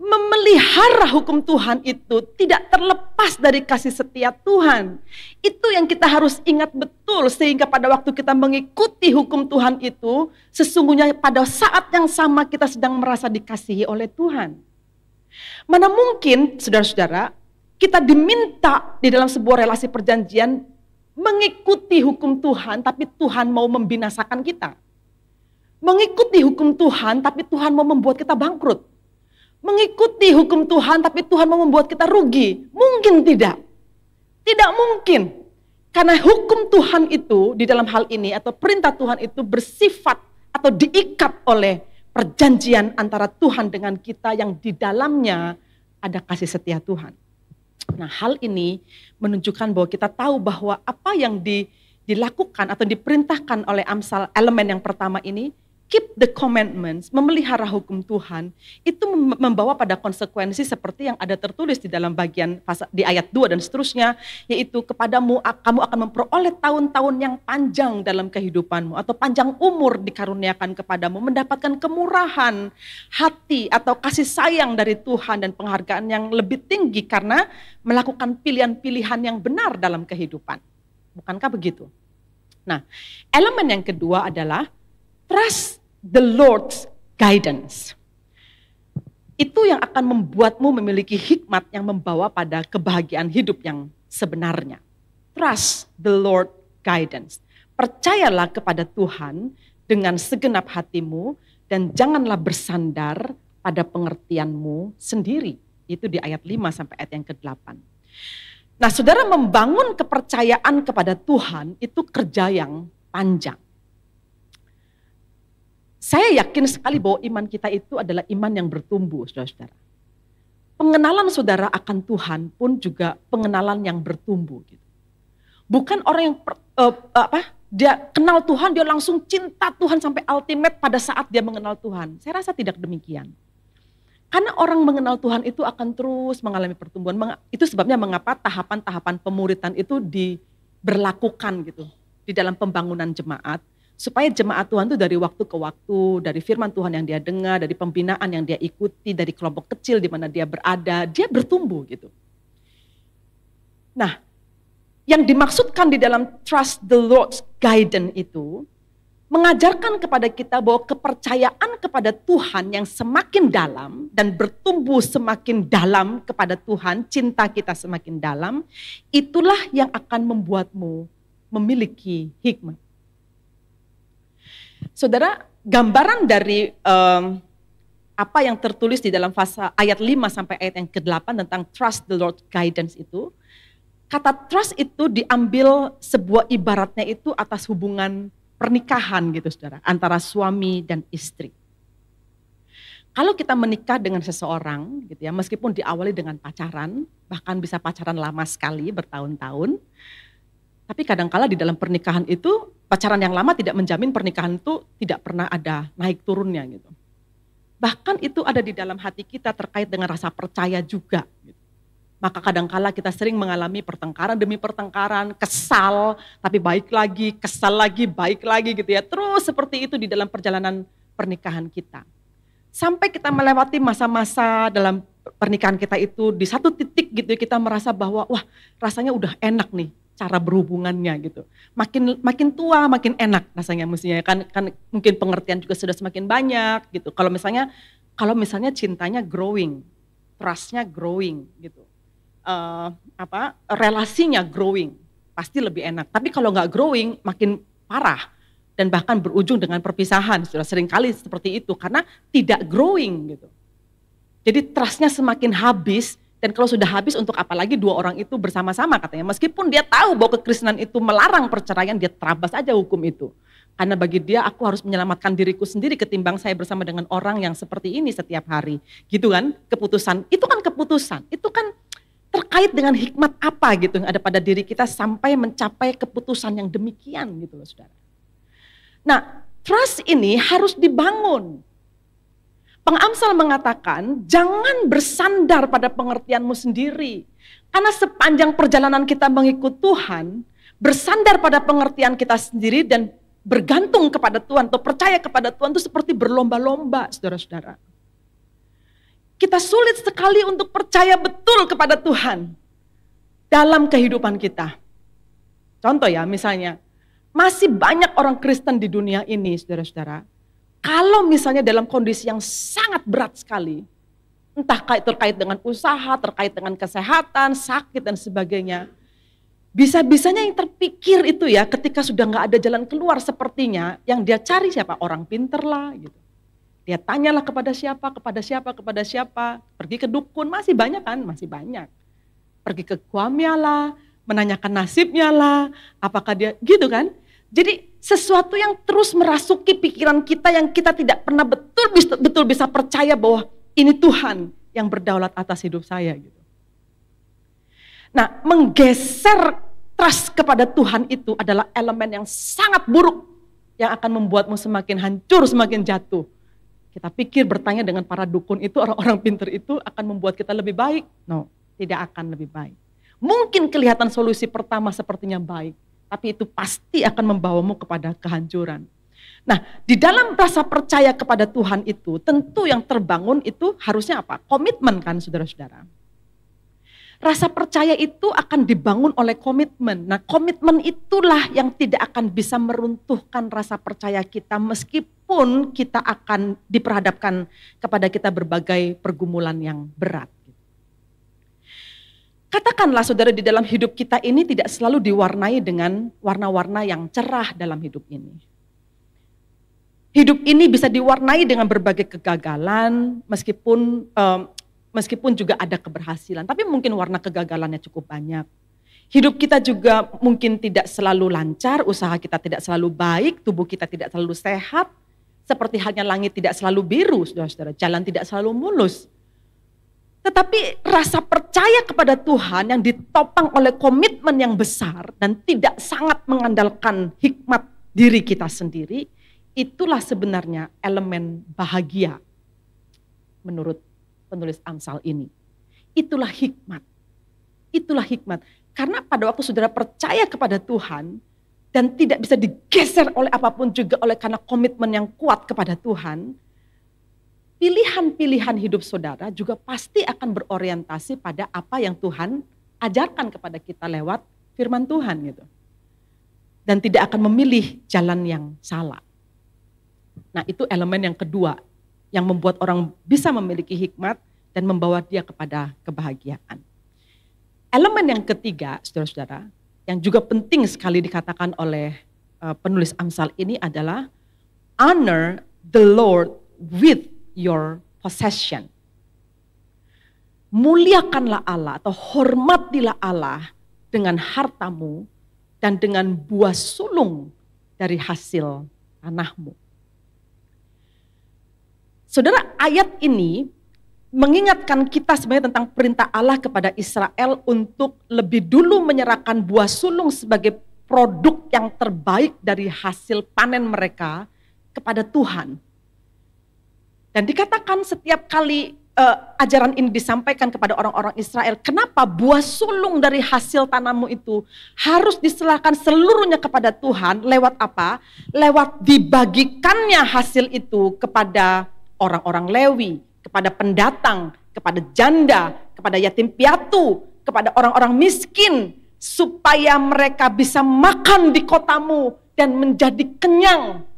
memelihara hukum Tuhan itu tidak terlepas dari kasih setia Tuhan. Itu yang kita harus ingat betul, sehingga pada waktu kita mengikuti hukum Tuhan itu, sesungguhnya pada saat yang sama kita sedang merasa dikasihi oleh Tuhan. Mana mungkin, saudara-saudara, kita diminta di dalam sebuah relasi perjanjian mengikuti hukum Tuhan, tapi Tuhan mau membinasakan kita. Mengikuti hukum Tuhan, tapi Tuhan mau membuat kita bangkrut. Mengikuti hukum Tuhan, tapi Tuhan mau membuat kita rugi. Mungkin tidak. Tidak mungkin. Karena hukum Tuhan itu di dalam hal ini, atau perintah Tuhan itu bersifat atau diikat oleh perjanjian antara Tuhan dengan kita yang di dalamnya ada kasih setia Tuhan. Nah, hal ini menunjukkan bahwa kita tahu bahwa apa yang dilakukan atau diperintahkan oleh Amsal, elemen yang pertama ini, keep the commandments, memelihara hukum Tuhan, itu membawa pada konsekuensi seperti yang ada tertulis di dalam bagian di ayat 2 dan seterusnya, yaitu kepadamu kamu akan memperoleh tahun-tahun yang panjang dalam kehidupanmu, atau panjang umur dikaruniakan kepadamu, mendapatkan kemurahan hati atau kasih sayang dari Tuhan dan penghargaan yang lebih tinggi karena melakukan pilihan-pilihan yang benar dalam kehidupan. Bukankah begitu? Nah, elemen yang kedua adalah trust the Lord's guidance. Itu yang akan membuatmu memiliki hikmat yang membawa pada kebahagiaan hidup yang sebenarnya. Trust the Lord's guidance. Percayalah kepada Tuhan dengan segenap hatimu dan janganlah bersandar pada pengertianmu sendiri. Itu di ayat 5 sampai ayat yang ke-8. Nah, saudara, membangun kepercayaan kepada Tuhan itu kerja yang panjang. Saya yakin sekali bahwa iman kita itu adalah iman yang bertumbuh, saudara-saudara. Pengenalan saudara akan Tuhan pun juga pengenalan yang bertumbuh. Gitu. Bukan orang yang dia kenal Tuhan, dia langsung cinta Tuhan sampai ultimate pada saat dia mengenal Tuhan. Saya rasa tidak demikian. Karena orang mengenal Tuhan itu akan terus mengalami pertumbuhan. Itu sebabnya mengapa tahapan-tahapan pemuritan itu diberlakukan gitu di dalam pembangunan jemaat. Supaya jemaat Tuhan itu dari waktu ke waktu, dari firman Tuhan yang dia dengar, dari pembinaan yang dia ikuti, dari kelompok kecil di mana dia berada, dia bertumbuh gitu. Nah, yang dimaksudkan di dalam trust the Lord's guidance itu, mengajarkan kepada kita bahwa kepercayaan kepada Tuhan yang semakin dalam dan bertumbuh semakin dalam kepada Tuhan, cinta kita semakin dalam, itulah yang akan membuatmu memiliki hikmat. Saudara, gambaran dari apa yang tertulis di dalam ayat 5 sampai ayat yang ke-8 tentang trust the Lord guidance itu, kata trust itu diambil sebuah ibaratnya itu atas hubungan pernikahan gitu saudara, antara suami dan istri. Kalau kita menikah dengan seseorang gitu ya, meskipun diawali dengan pacaran, bahkan bisa pacaran lama sekali bertahun-tahun, tapi kadang-kala di dalam pernikahan itu, pacaran yang lama tidak menjamin pernikahan itu tidak pernah ada naik turunnya gitu. Bahkan itu ada di dalam hati kita terkait dengan rasa percaya juga. Gitu. Maka kadang-kala kita sering mengalami pertengkaran demi pertengkaran, kesal, tapi baik lagi, kesal lagi, baik lagi gitu ya. Terus seperti itu di dalam perjalanan pernikahan kita. Sampai kita melewati masa-masa dalam pernikahan kita itu, di satu titik gitu kita merasa bahwa wah rasanya udah enak nih. Cara berhubungannya gitu. Makin tua makin enak rasanya mestinya kan mungkin pengertian juga sudah semakin banyak gitu. Kalau misalnya cintanya growing, trustnya growing gitu. Relasinya growing, pasti lebih enak. Tapi kalau nggak growing makin parah dan bahkan berujung dengan perpisahan. Sudah sering kali seperti itu karena tidak growing gitu. Jadi trustnya semakin habis. Dan kalau sudah habis untuk apa lagi dua orang itu bersama-sama katanya. Meskipun dia tahu bahwa kekristenan itu melarang perceraian, dia terabas aja hukum itu. Karena bagi dia aku harus menyelamatkan diriku sendiri ketimbang saya bersama dengan orang yang seperti ini setiap hari. Gitu kan keputusan, itu kan keputusan. Itu kan terkait dengan hikmat apa gitu yang ada pada diri kita sampai mencapai keputusan yang demikian gitu loh saudara. Nah trust ini harus dibangun. Pengamsal mengatakan, jangan bersandar pada pengertianmu sendiri. Karena sepanjang perjalanan kita mengikut Tuhan, bersandar pada pengertian kita sendiri dan bergantung kepada Tuhan atau percaya kepada Tuhan itu seperti berlomba-lomba, saudara-saudara. Kita sulit sekali untuk percaya betul kepada Tuhan dalam kehidupan kita. Contoh ya, misalnya, masih banyak orang Kristen di dunia ini, saudara-saudara, kalau misalnya dalam kondisi yang sangat berat sekali, entah terkait dengan usaha, terkait dengan kesehatan, sakit dan sebagainya, bisa-bisanya yang terpikir itu ya ketika sudah gak ada jalan keluar sepertinya, yang dia cari siapa? Orang pinter lah gitu. Dia tanyalah kepada siapa, pergi ke dukun, masih banyak kan? Masih banyak. Pergi ke guamnya lah, menanyakan nasibnya lah, apakah dia gitu kan? Jadi sesuatu yang terus merasuki pikiran kita yang kita tidak pernah betul bisa percaya bahwa ini Tuhan yang berdaulat atas hidup saya gitu. Nah, menggeser trust kepada Tuhan itu adalah elemen yang sangat buruk yang akan membuatmu semakin hancur, semakin jatuh. Kita pikir bertanya dengan para dukun itu, orang-orang pintar itu akan membuat kita lebih baik. No, tidak akan lebih baik. Mungkin kelihatan solusi pertama sepertinya baik, tapi itu pasti akan membawamu kepada kehancuran. Nah, di dalam rasa percaya kepada Tuhan itu, tentu yang terbangun itu harusnya apa? Komitmen kan, saudara-saudara. Rasa percaya itu akan dibangun oleh komitmen. Nah, komitmen itulah yang tidak akan bisa meruntuhkan rasa percaya kita meskipun kita akan diperhadapkan kepada kita berbagai pergumulan yang berat. Katakanlah saudara, di dalam hidup kita ini tidak selalu diwarnai dengan warna-warna yang cerah dalam hidup ini. Hidup ini bisa diwarnai dengan berbagai kegagalan, meskipun juga ada keberhasilan, tapi mungkin warna kegagalannya cukup banyak. Hidup kita juga mungkin tidak selalu lancar, usaha kita tidak selalu baik, tubuh kita tidak selalu sehat, seperti halnya langit tidak selalu biru, saudara-saudara, jalan tidak selalu mulus. Tetapi rasa percaya kepada Tuhan yang ditopang oleh komitmen yang besar dan tidak sangat mengandalkan hikmat diri kita sendiri, itulah sebenarnya elemen bahagia menurut penulis Amsal ini. Itulah hikmat. Itulah hikmat. Karena pada waktu saudara percaya kepada Tuhan dan tidak bisa digeser oleh apapun juga karena komitmen yang kuat kepada Tuhan, pilihan-pilihan hidup saudara juga pasti akan berorientasi pada apa yang Tuhan ajarkan kepada kita lewat firman Tuhan gitu. Dan tidak akan memilih jalan yang salah. Nah, itu elemen yang kedua yang membuat orang bisa memiliki hikmat dan membawa dia kepada kebahagiaan. Elemen yang ketiga, saudara-saudara, yang juga penting sekali dikatakan oleh penulis Amsal ini adalah honor the Lord with your possession. Muliakanlah Allah atau hormatilah Allah dengan hartamu dan dengan buah sulung dari hasil tanahmu. Saudara, ayat ini mengingatkan kita sebenarnya tentang perintah Allah kepada Israel untuk lebih dulu menyerahkan buah sulung sebagai produk yang terbaik dari hasil panen mereka kepada Tuhan. Dan dikatakan setiap kali ajaran ini disampaikan kepada orang-orang Israel, kenapa buah sulung dari hasil tanammu itu harus diserahkan seluruhnya kepada Tuhan, lewat apa? Lewat dibagikannya hasil itu kepada orang-orang Lewi, kepada pendatang, kepada janda, kepada yatim piatu, kepada orang-orang miskin, supaya mereka bisa makan di kotamu dan menjadi kenyang.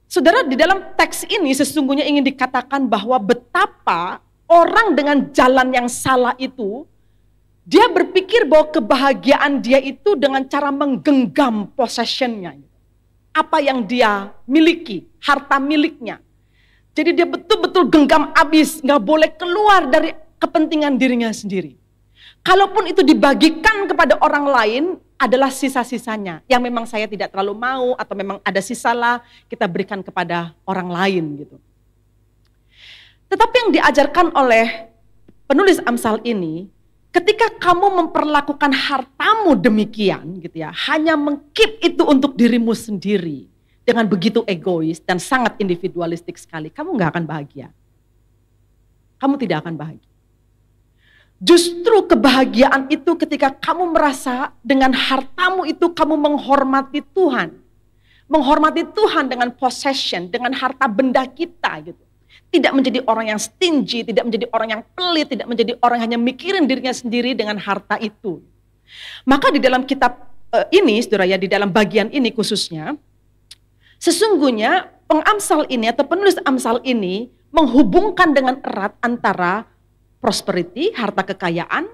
Saudara, di dalam teks ini sesungguhnya ingin dikatakan bahwa betapa orang dengan jalan yang salah itu, dia berpikir bahwa kebahagiaan dia itu dengan cara menggenggam possession-nya. Apa yang dia miliki, harta miliknya. Jadi dia betul-betul genggam habis, gak boleh keluar dari kepentingan dirinya sendiri. Kalaupun itu dibagikan kepada orang lain, adalah sisa-sisanya yang memang saya tidak terlalu mau atau memang ada sisa lah, kita berikan kepada orang lain gitu. Tetapi yang diajarkan oleh penulis Amsal ini, ketika kamu memperlakukan hartamu demikian gitu ya, hanya meng-keep itu untuk dirimu sendiri dengan begitu egois dan sangat individualistik sekali, kamu gak akan bahagia. Kamu tidak akan bahagia. Justru kebahagiaan itu ketika kamu merasa dengan hartamu itu kamu menghormati Tuhan. Menghormati Tuhan dengan possession, dengan harta benda kita gitu. Tidak menjadi orang yang stingy, tidak menjadi orang yang pelit, tidak menjadi orang yang hanya mikirin dirinya sendiri dengan harta itu. Maka di dalam kitab ini, saudara ya, di dalam bagian ini khususnya, sesungguhnya pengamsal ini atau penulis Amsal ini menghubungkan dengan erat antara prosperity, harta kekayaan,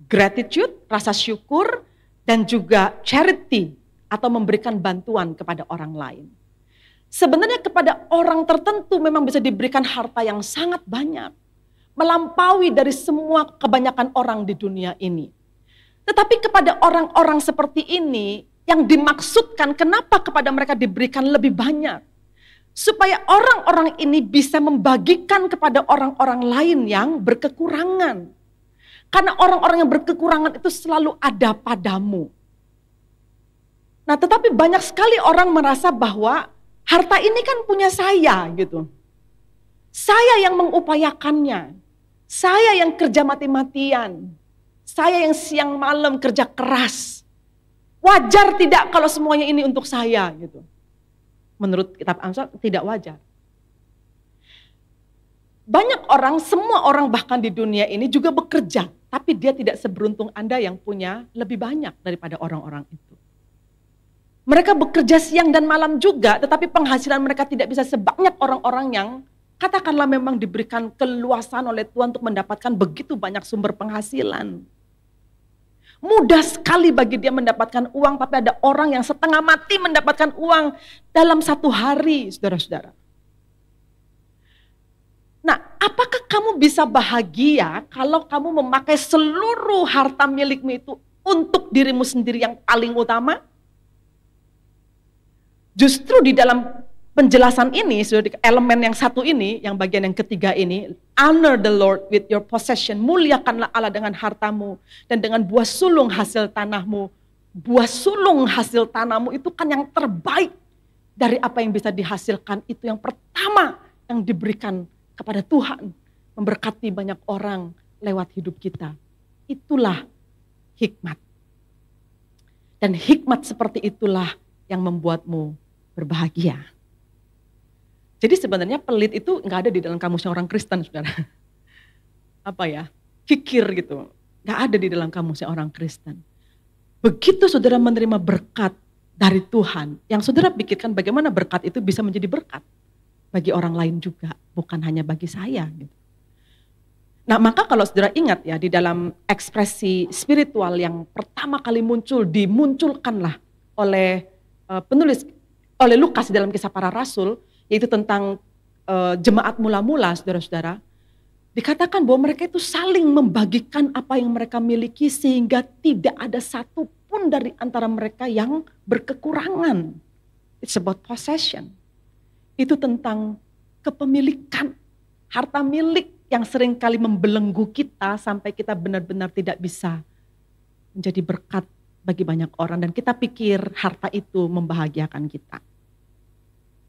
gratitude, rasa syukur, dan juga charity atau memberikan bantuan kepada orang lain. Sebenarnya kepada orang tertentu memang bisa diberikan harta yang sangat banyak, melampaui dari semua kebanyakan orang di dunia ini. Tetapi kepada orang-orang seperti ini yang dimaksudkan kenapa kepada mereka diberikan lebih banyak? Supaya orang-orang ini bisa membagikan kepada orang-orang lain yang berkekurangan. Karena orang-orang yang berkekurangan itu selalu ada padamu. Nah, tetapi banyak sekali orang merasa bahwa harta ini kan punya saya gitu. Saya yang mengupayakannya. Saya yang kerja mati-matian. Saya yang siang malam kerja keras. Wajar tidak kalau semuanya ini untuk saya gitu. Menurut kitab Amsal tidak wajar. Banyak orang, semua orang bahkan di dunia ini juga bekerja. Tapi dia tidak seberuntung Anda yang punya lebih banyak daripada orang-orang itu. Mereka bekerja siang dan malam juga, tetapi penghasilan mereka tidak bisa sebanyak orang-orang yang katakanlah memang diberikan keluasan oleh Tuhan untuk mendapatkan begitu banyak sumber penghasilan. Mudah sekali bagi dia mendapatkan uang, tapi ada orang yang setengah mati mendapatkan uang dalam satu hari, saudara-saudara. Nah, apakah kamu bisa bahagia kalau kamu memakai seluruh harta milikmu itu untuk dirimu sendiri yang paling utama? Justru di dalam penjelasan ini, elemen yang satu ini, yang bagian yang ketiga ini, honor the Lord with your possession, muliakanlah Allah dengan hartamu dan dengan buah sulung hasil tanahmu. Buah sulung hasil tanahmu itu kan yang terbaik dari apa yang bisa dihasilkan, itu yang pertama yang diberikan kepada Tuhan, memberkati banyak orang lewat hidup kita. Itulah hikmat. Dan hikmat seperti itulah yang membuatmu berbahagia. Jadi sebenarnya pelit itu nggak ada di dalam kamusnya orang Kristen, saudara. Apa ya, kikir gitu, nggak ada di dalam kamusnya orang Kristen. Begitu saudara menerima berkat dari Tuhan, yang saudara pikirkan bagaimana berkat itu bisa menjadi berkat bagi orang lain juga, bukan hanya bagi saya. Gitu. Nah, maka kalau saudara ingat ya, di dalam ekspresi spiritual yang pertama kali dimunculkanlah oleh penulis, oleh Lukas di dalam Kisah Para Rasul, yaitu tentang jemaat mula-mula, saudara-saudara. Dikatakan bahwa mereka itu saling membagikan apa yang mereka miliki sehingga tidak ada satupun dari antara mereka yang berkekurangan. It's about possession. Itu tentang kepemilikan, harta milik yang seringkali membelenggu kita sampai kita benar-benar tidak bisa menjadi berkat bagi banyak orang. Dan kita pikir harta itu membahagiakan kita.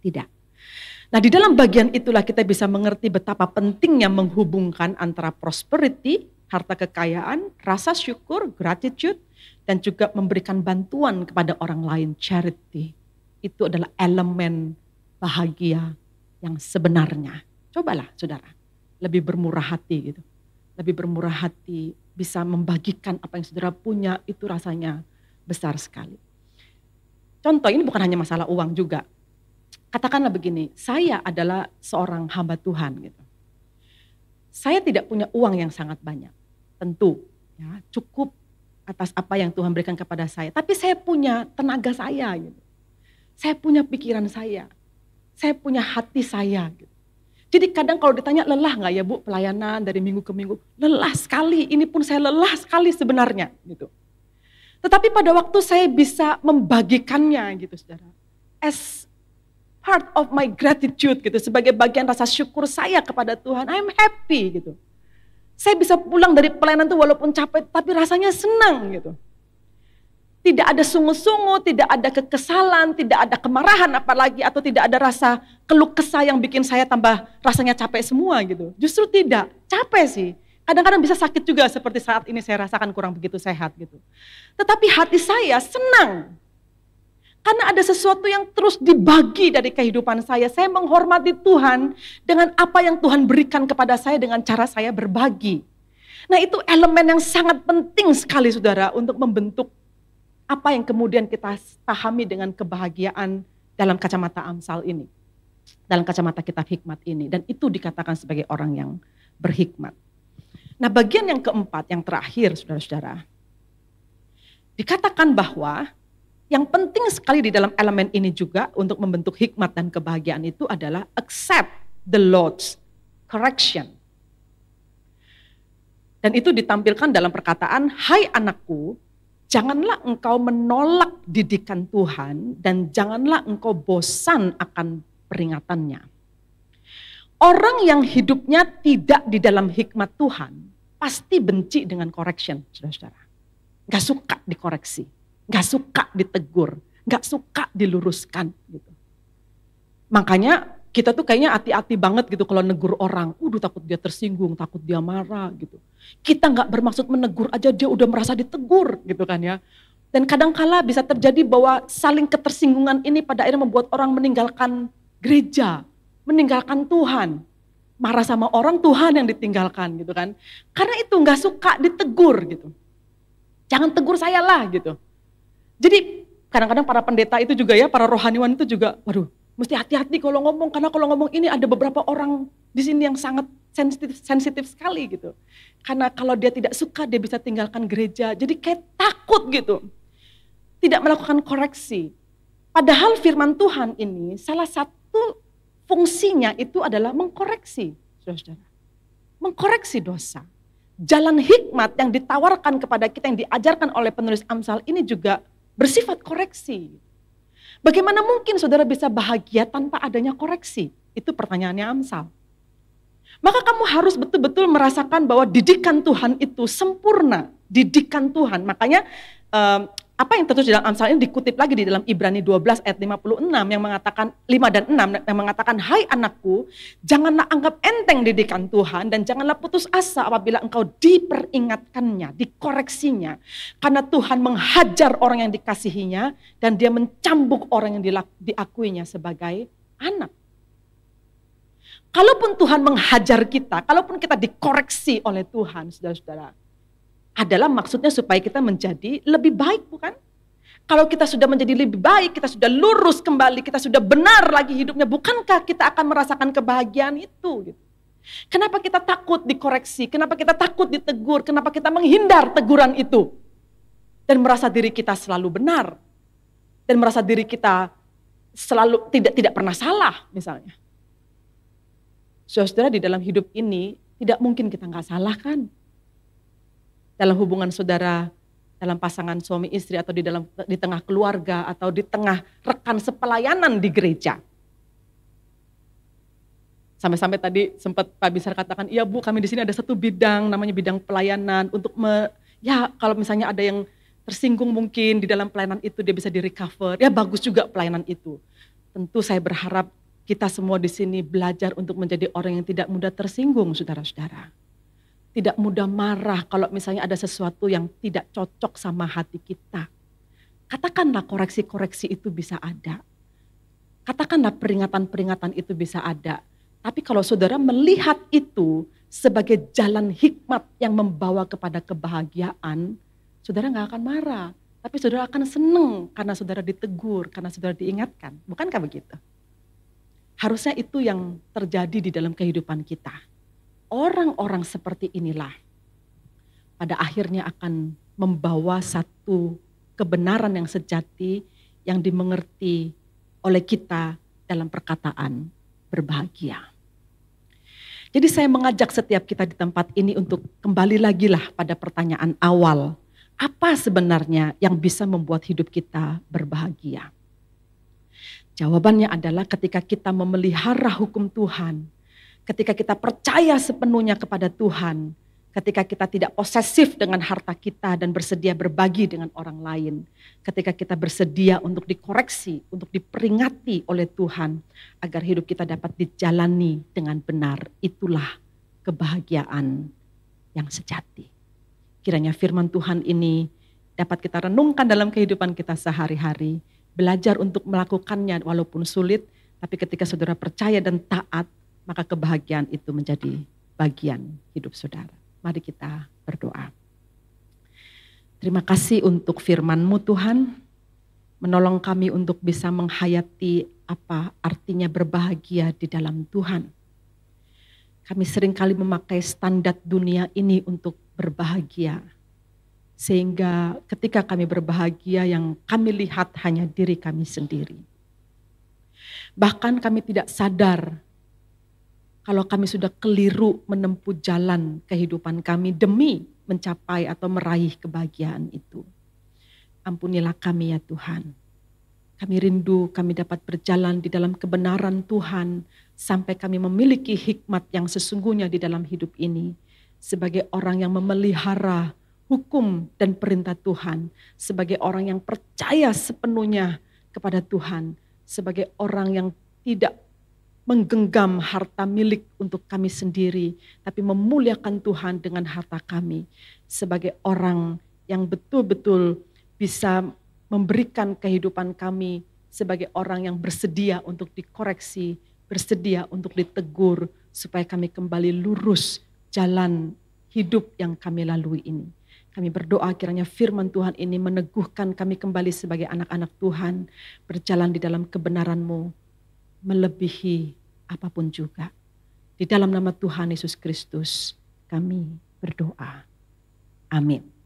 Tidak. Nah, di dalam bagian itulah kita bisa mengerti betapa pentingnya menghubungkan antara prosperity, harta kekayaan, rasa syukur, gratitude, dan juga memberikan bantuan kepada orang lain, charity. Itu adalah elemen bahagia yang sebenarnya. Cobalah saudara, lebih bermurah hati gitu. Lebih bermurah hati, bisa membagikan apa yang saudara punya, itu rasanya besar sekali. Contoh, ini bukan hanya masalah uang juga. Katakanlah begini, saya adalah seorang hamba Tuhan gitu. Saya tidak punya uang yang sangat banyak, tentu ya, cukup atas apa yang Tuhan berikan kepada saya. Tapi saya punya tenaga saya gitu. Saya punya pikiran saya punya hati saya gitu. Jadi kadang kalau ditanya lelah gak ya Bu pelayanan dari minggu ke minggu? Lelah sekali, ini pun saya lelah sekali sebenarnya gitu. Tetapi pada waktu saya bisa membagikannya gitu saudara. As part of my gratitude gitu, sebagai bagian rasa syukur saya kepada Tuhan, I'm happy gitu. Saya bisa pulang dari pelayanan itu walaupun capek, tapi rasanya senang gitu. Tidak ada sungu-sungu, tidak ada kekesalan, tidak ada kemarahan apalagi, atau tidak ada rasa keluh kesah yang bikin saya tambah rasanya capek semua gitu. Justru tidak, capek sih. Kadang-kadang bisa sakit juga seperti saat ini saya rasakan kurang begitu sehat gitu. Tetapi hati saya senang. Karena ada sesuatu yang terus dibagi dari kehidupan saya. Saya menghormati Tuhan dengan apa yang Tuhan berikan kepada saya dengan cara saya berbagi. Nah itu elemen yang sangat penting sekali saudara untuk membentuk apa yang kemudian kita pahami dengan kebahagiaan dalam kacamata Amsal ini. Dalam kacamata kitab hikmat ini. Dan itu dikatakan sebagai orang yang berhikmat. Nah bagian yang keempat, yang terakhir saudara-saudara. Dikatakan bahwa yang penting sekali di dalam elemen ini juga untuk membentuk hikmat dan kebahagiaan itu adalah accept the Lord's correction. Dan itu ditampilkan dalam perkataan, hai anakku, janganlah engkau menolak didikan Tuhan dan janganlah engkau bosan akan peringatannya. Orang yang hidupnya tidak di dalam hikmat Tuhan pasti benci dengan correction, saudara-saudara. Gak suka dikoreksi, gak suka ditegur, gak suka diluruskan. Gitu. Makanya kita tuh kayaknya hati-hati banget gitu kalau negur orang. Takut dia tersinggung, takut dia marah gitu. Kita gak bermaksud menegur aja dia udah merasa ditegur gitu kan ya. Dan kadangkala bisa terjadi bahwa saling ketersinggungan ini pada akhirnya membuat orang meninggalkan gereja, meninggalkan Tuhan. Marah sama orang, Tuhan yang ditinggalkan gitu kan. Karena itu gak suka ditegur gitu. Jangan tegur saya lah gitu. Jadi kadang-kadang para pendeta itu juga ya, para rohaniwan itu juga, waduh, mesti hati-hati kalau ngomong, karena kalau ngomong ini ada beberapa orang di sini yang sangat sensitif sekali gitu. Karena kalau dia tidak suka dia bisa tinggalkan gereja, jadi kayak takut gitu. Tidak melakukan koreksi. Padahal firman Tuhan ini salah satu fungsinya itu adalah mengkoreksi, saudara-saudara. Mengkoreksi dosa. Jalan hikmat yang ditawarkan kepada kita, yang diajarkan oleh penulis Amsal ini juga bersifat koreksi. Bagaimana mungkin saudara bisa bahagia tanpa adanya koreksi? Itu pertanyaannya Amsal. Maka kamu harus betul-betul merasakan bahwa didikan Tuhan itu sempurna. Didikan Tuhan. Makanya apa yang tertulis dalam Amsal ini dikutip lagi di dalam Ibrani 12 ayat 56 yang mengatakan 5 dan 6 yang mengatakan, hai anakku, janganlah anggap enteng didikan Tuhan dan janganlah putus asa apabila engkau diperingatkannya, dikoreksinya. Karena Tuhan menghajar orang yang dikasihinya dan dia mencambuk orang yang diakuinya sebagai anak. Kalaupun Tuhan menghajar kita, kalaupun kita dikoreksi oleh Tuhan, saudara-saudara, adalah maksudnya supaya kita menjadi lebih baik, bukan? Kalau kita sudah menjadi lebih baik, kita sudah lurus kembali, kita sudah benar lagi hidupnya, bukankah kita akan merasakan kebahagiaan itu? Gitu. Kenapa kita takut dikoreksi? Kenapa kita takut ditegur? Kenapa kita menghindar teguran itu? Dan merasa diri kita selalu benar. Dan merasa diri kita selalu tidak pernah salah misalnya. Saudara, di dalam hidup ini tidak mungkin kita nggak salah kan? Dalam hubungan saudara, dalam pasangan suami istri atau di tengah keluarga atau di tengah rekan sepelayanan di gereja. Sampai-sampai tadi sempat Pak Bisar katakan, iya Bu, kami di sini ada satu bidang namanya bidang pelayanan untuk kalau misalnya ada yang tersinggung mungkin di dalam pelayanan itu dia bisa di-recover. Ya bagus juga pelayanan itu. Tentu saya berharap kita semua di sini belajar untuk menjadi orang yang tidak mudah tersinggung, saudara-saudara. Tidak mudah marah kalau misalnya ada sesuatu yang tidak cocok sama hati kita. Katakanlah koreksi-koreksi itu bisa ada. Katakanlah peringatan-peringatan itu bisa ada. Tapi kalau saudara melihat itu sebagai jalan hikmat yang membawa kepada kebahagiaan, saudara gak akan marah. Tapi saudara akan senang karena saudara ditegur, karena saudara diingatkan. Bukankah begitu? Harusnya itu yang terjadi di dalam kehidupan kita. Orang-orang seperti inilah pada akhirnya akan membawa satu kebenaran yang sejati yang dimengerti oleh kita dalam perkataan berbahagia. Jadi saya mengajak setiap kita di tempat ini untuk kembali lagi lah pada pertanyaan awal. Apa sebenarnya yang bisa membuat hidup kita berbahagia? Jawabannya adalah ketika kita memelihara hukum Tuhan. Ketika kita percaya sepenuhnya kepada Tuhan, Ketika kita tidak posesif dengan harta kita dan bersedia berbagi dengan orang lain. Ketika kita bersedia untuk dikoreksi, untuk diperingati oleh Tuhan. Agar hidup kita dapat dijalani dengan benar. Itulah kebahagiaan yang sejati. Kiranya firman Tuhan ini dapat kita renungkan dalam kehidupan kita sehari-hari. Belajar untuk melakukannya walaupun sulit. Tapi ketika saudara percaya dan taat, maka kebahagiaan itu menjadi bagian hidup saudara. Mari kita berdoa. Terima kasih untuk firman-Mu Tuhan. Menolong kami untuk bisa menghayati apa artinya berbahagia di dalam Tuhan. Kami seringkali memakai standar dunia ini untuk berbahagia. Sehingga ketika kami berbahagia yang kami lihat hanya diri kami sendiri. Bahkan kami tidak sadar kalau kami sudah keliru menempuh jalan kehidupan kami demi mencapai atau meraih kebahagiaan itu. Ampunilah kami ya Tuhan. Kami rindu kami dapat berjalan di dalam kebenaran Tuhan sampai kami memiliki hikmat yang sesungguhnya di dalam hidup ini. Sebagai orang yang memelihara hukum dan perintah Tuhan. Sebagai orang yang percaya sepenuhnya kepada Tuhan. Sebagai orang yang tidak menggenggam harta milik untuk kami sendiri, tapi memuliakan Tuhan dengan harta kami. Sebagai orang yang betul-betul bisa memberikan kehidupan kami sebagai orang yang bersedia untuk dikoreksi, bersedia untuk ditegur, supaya kami kembali lurus jalan hidup yang kami lalui ini. Kami berdoa kiranya firman Tuhan ini meneguhkan kami kembali sebagai anak-anak Tuhan, berjalan di dalam kebenaran-Mu, melebihi apapun juga. Di dalam nama Tuhan Yesus Kristus kami berdoa. Amin.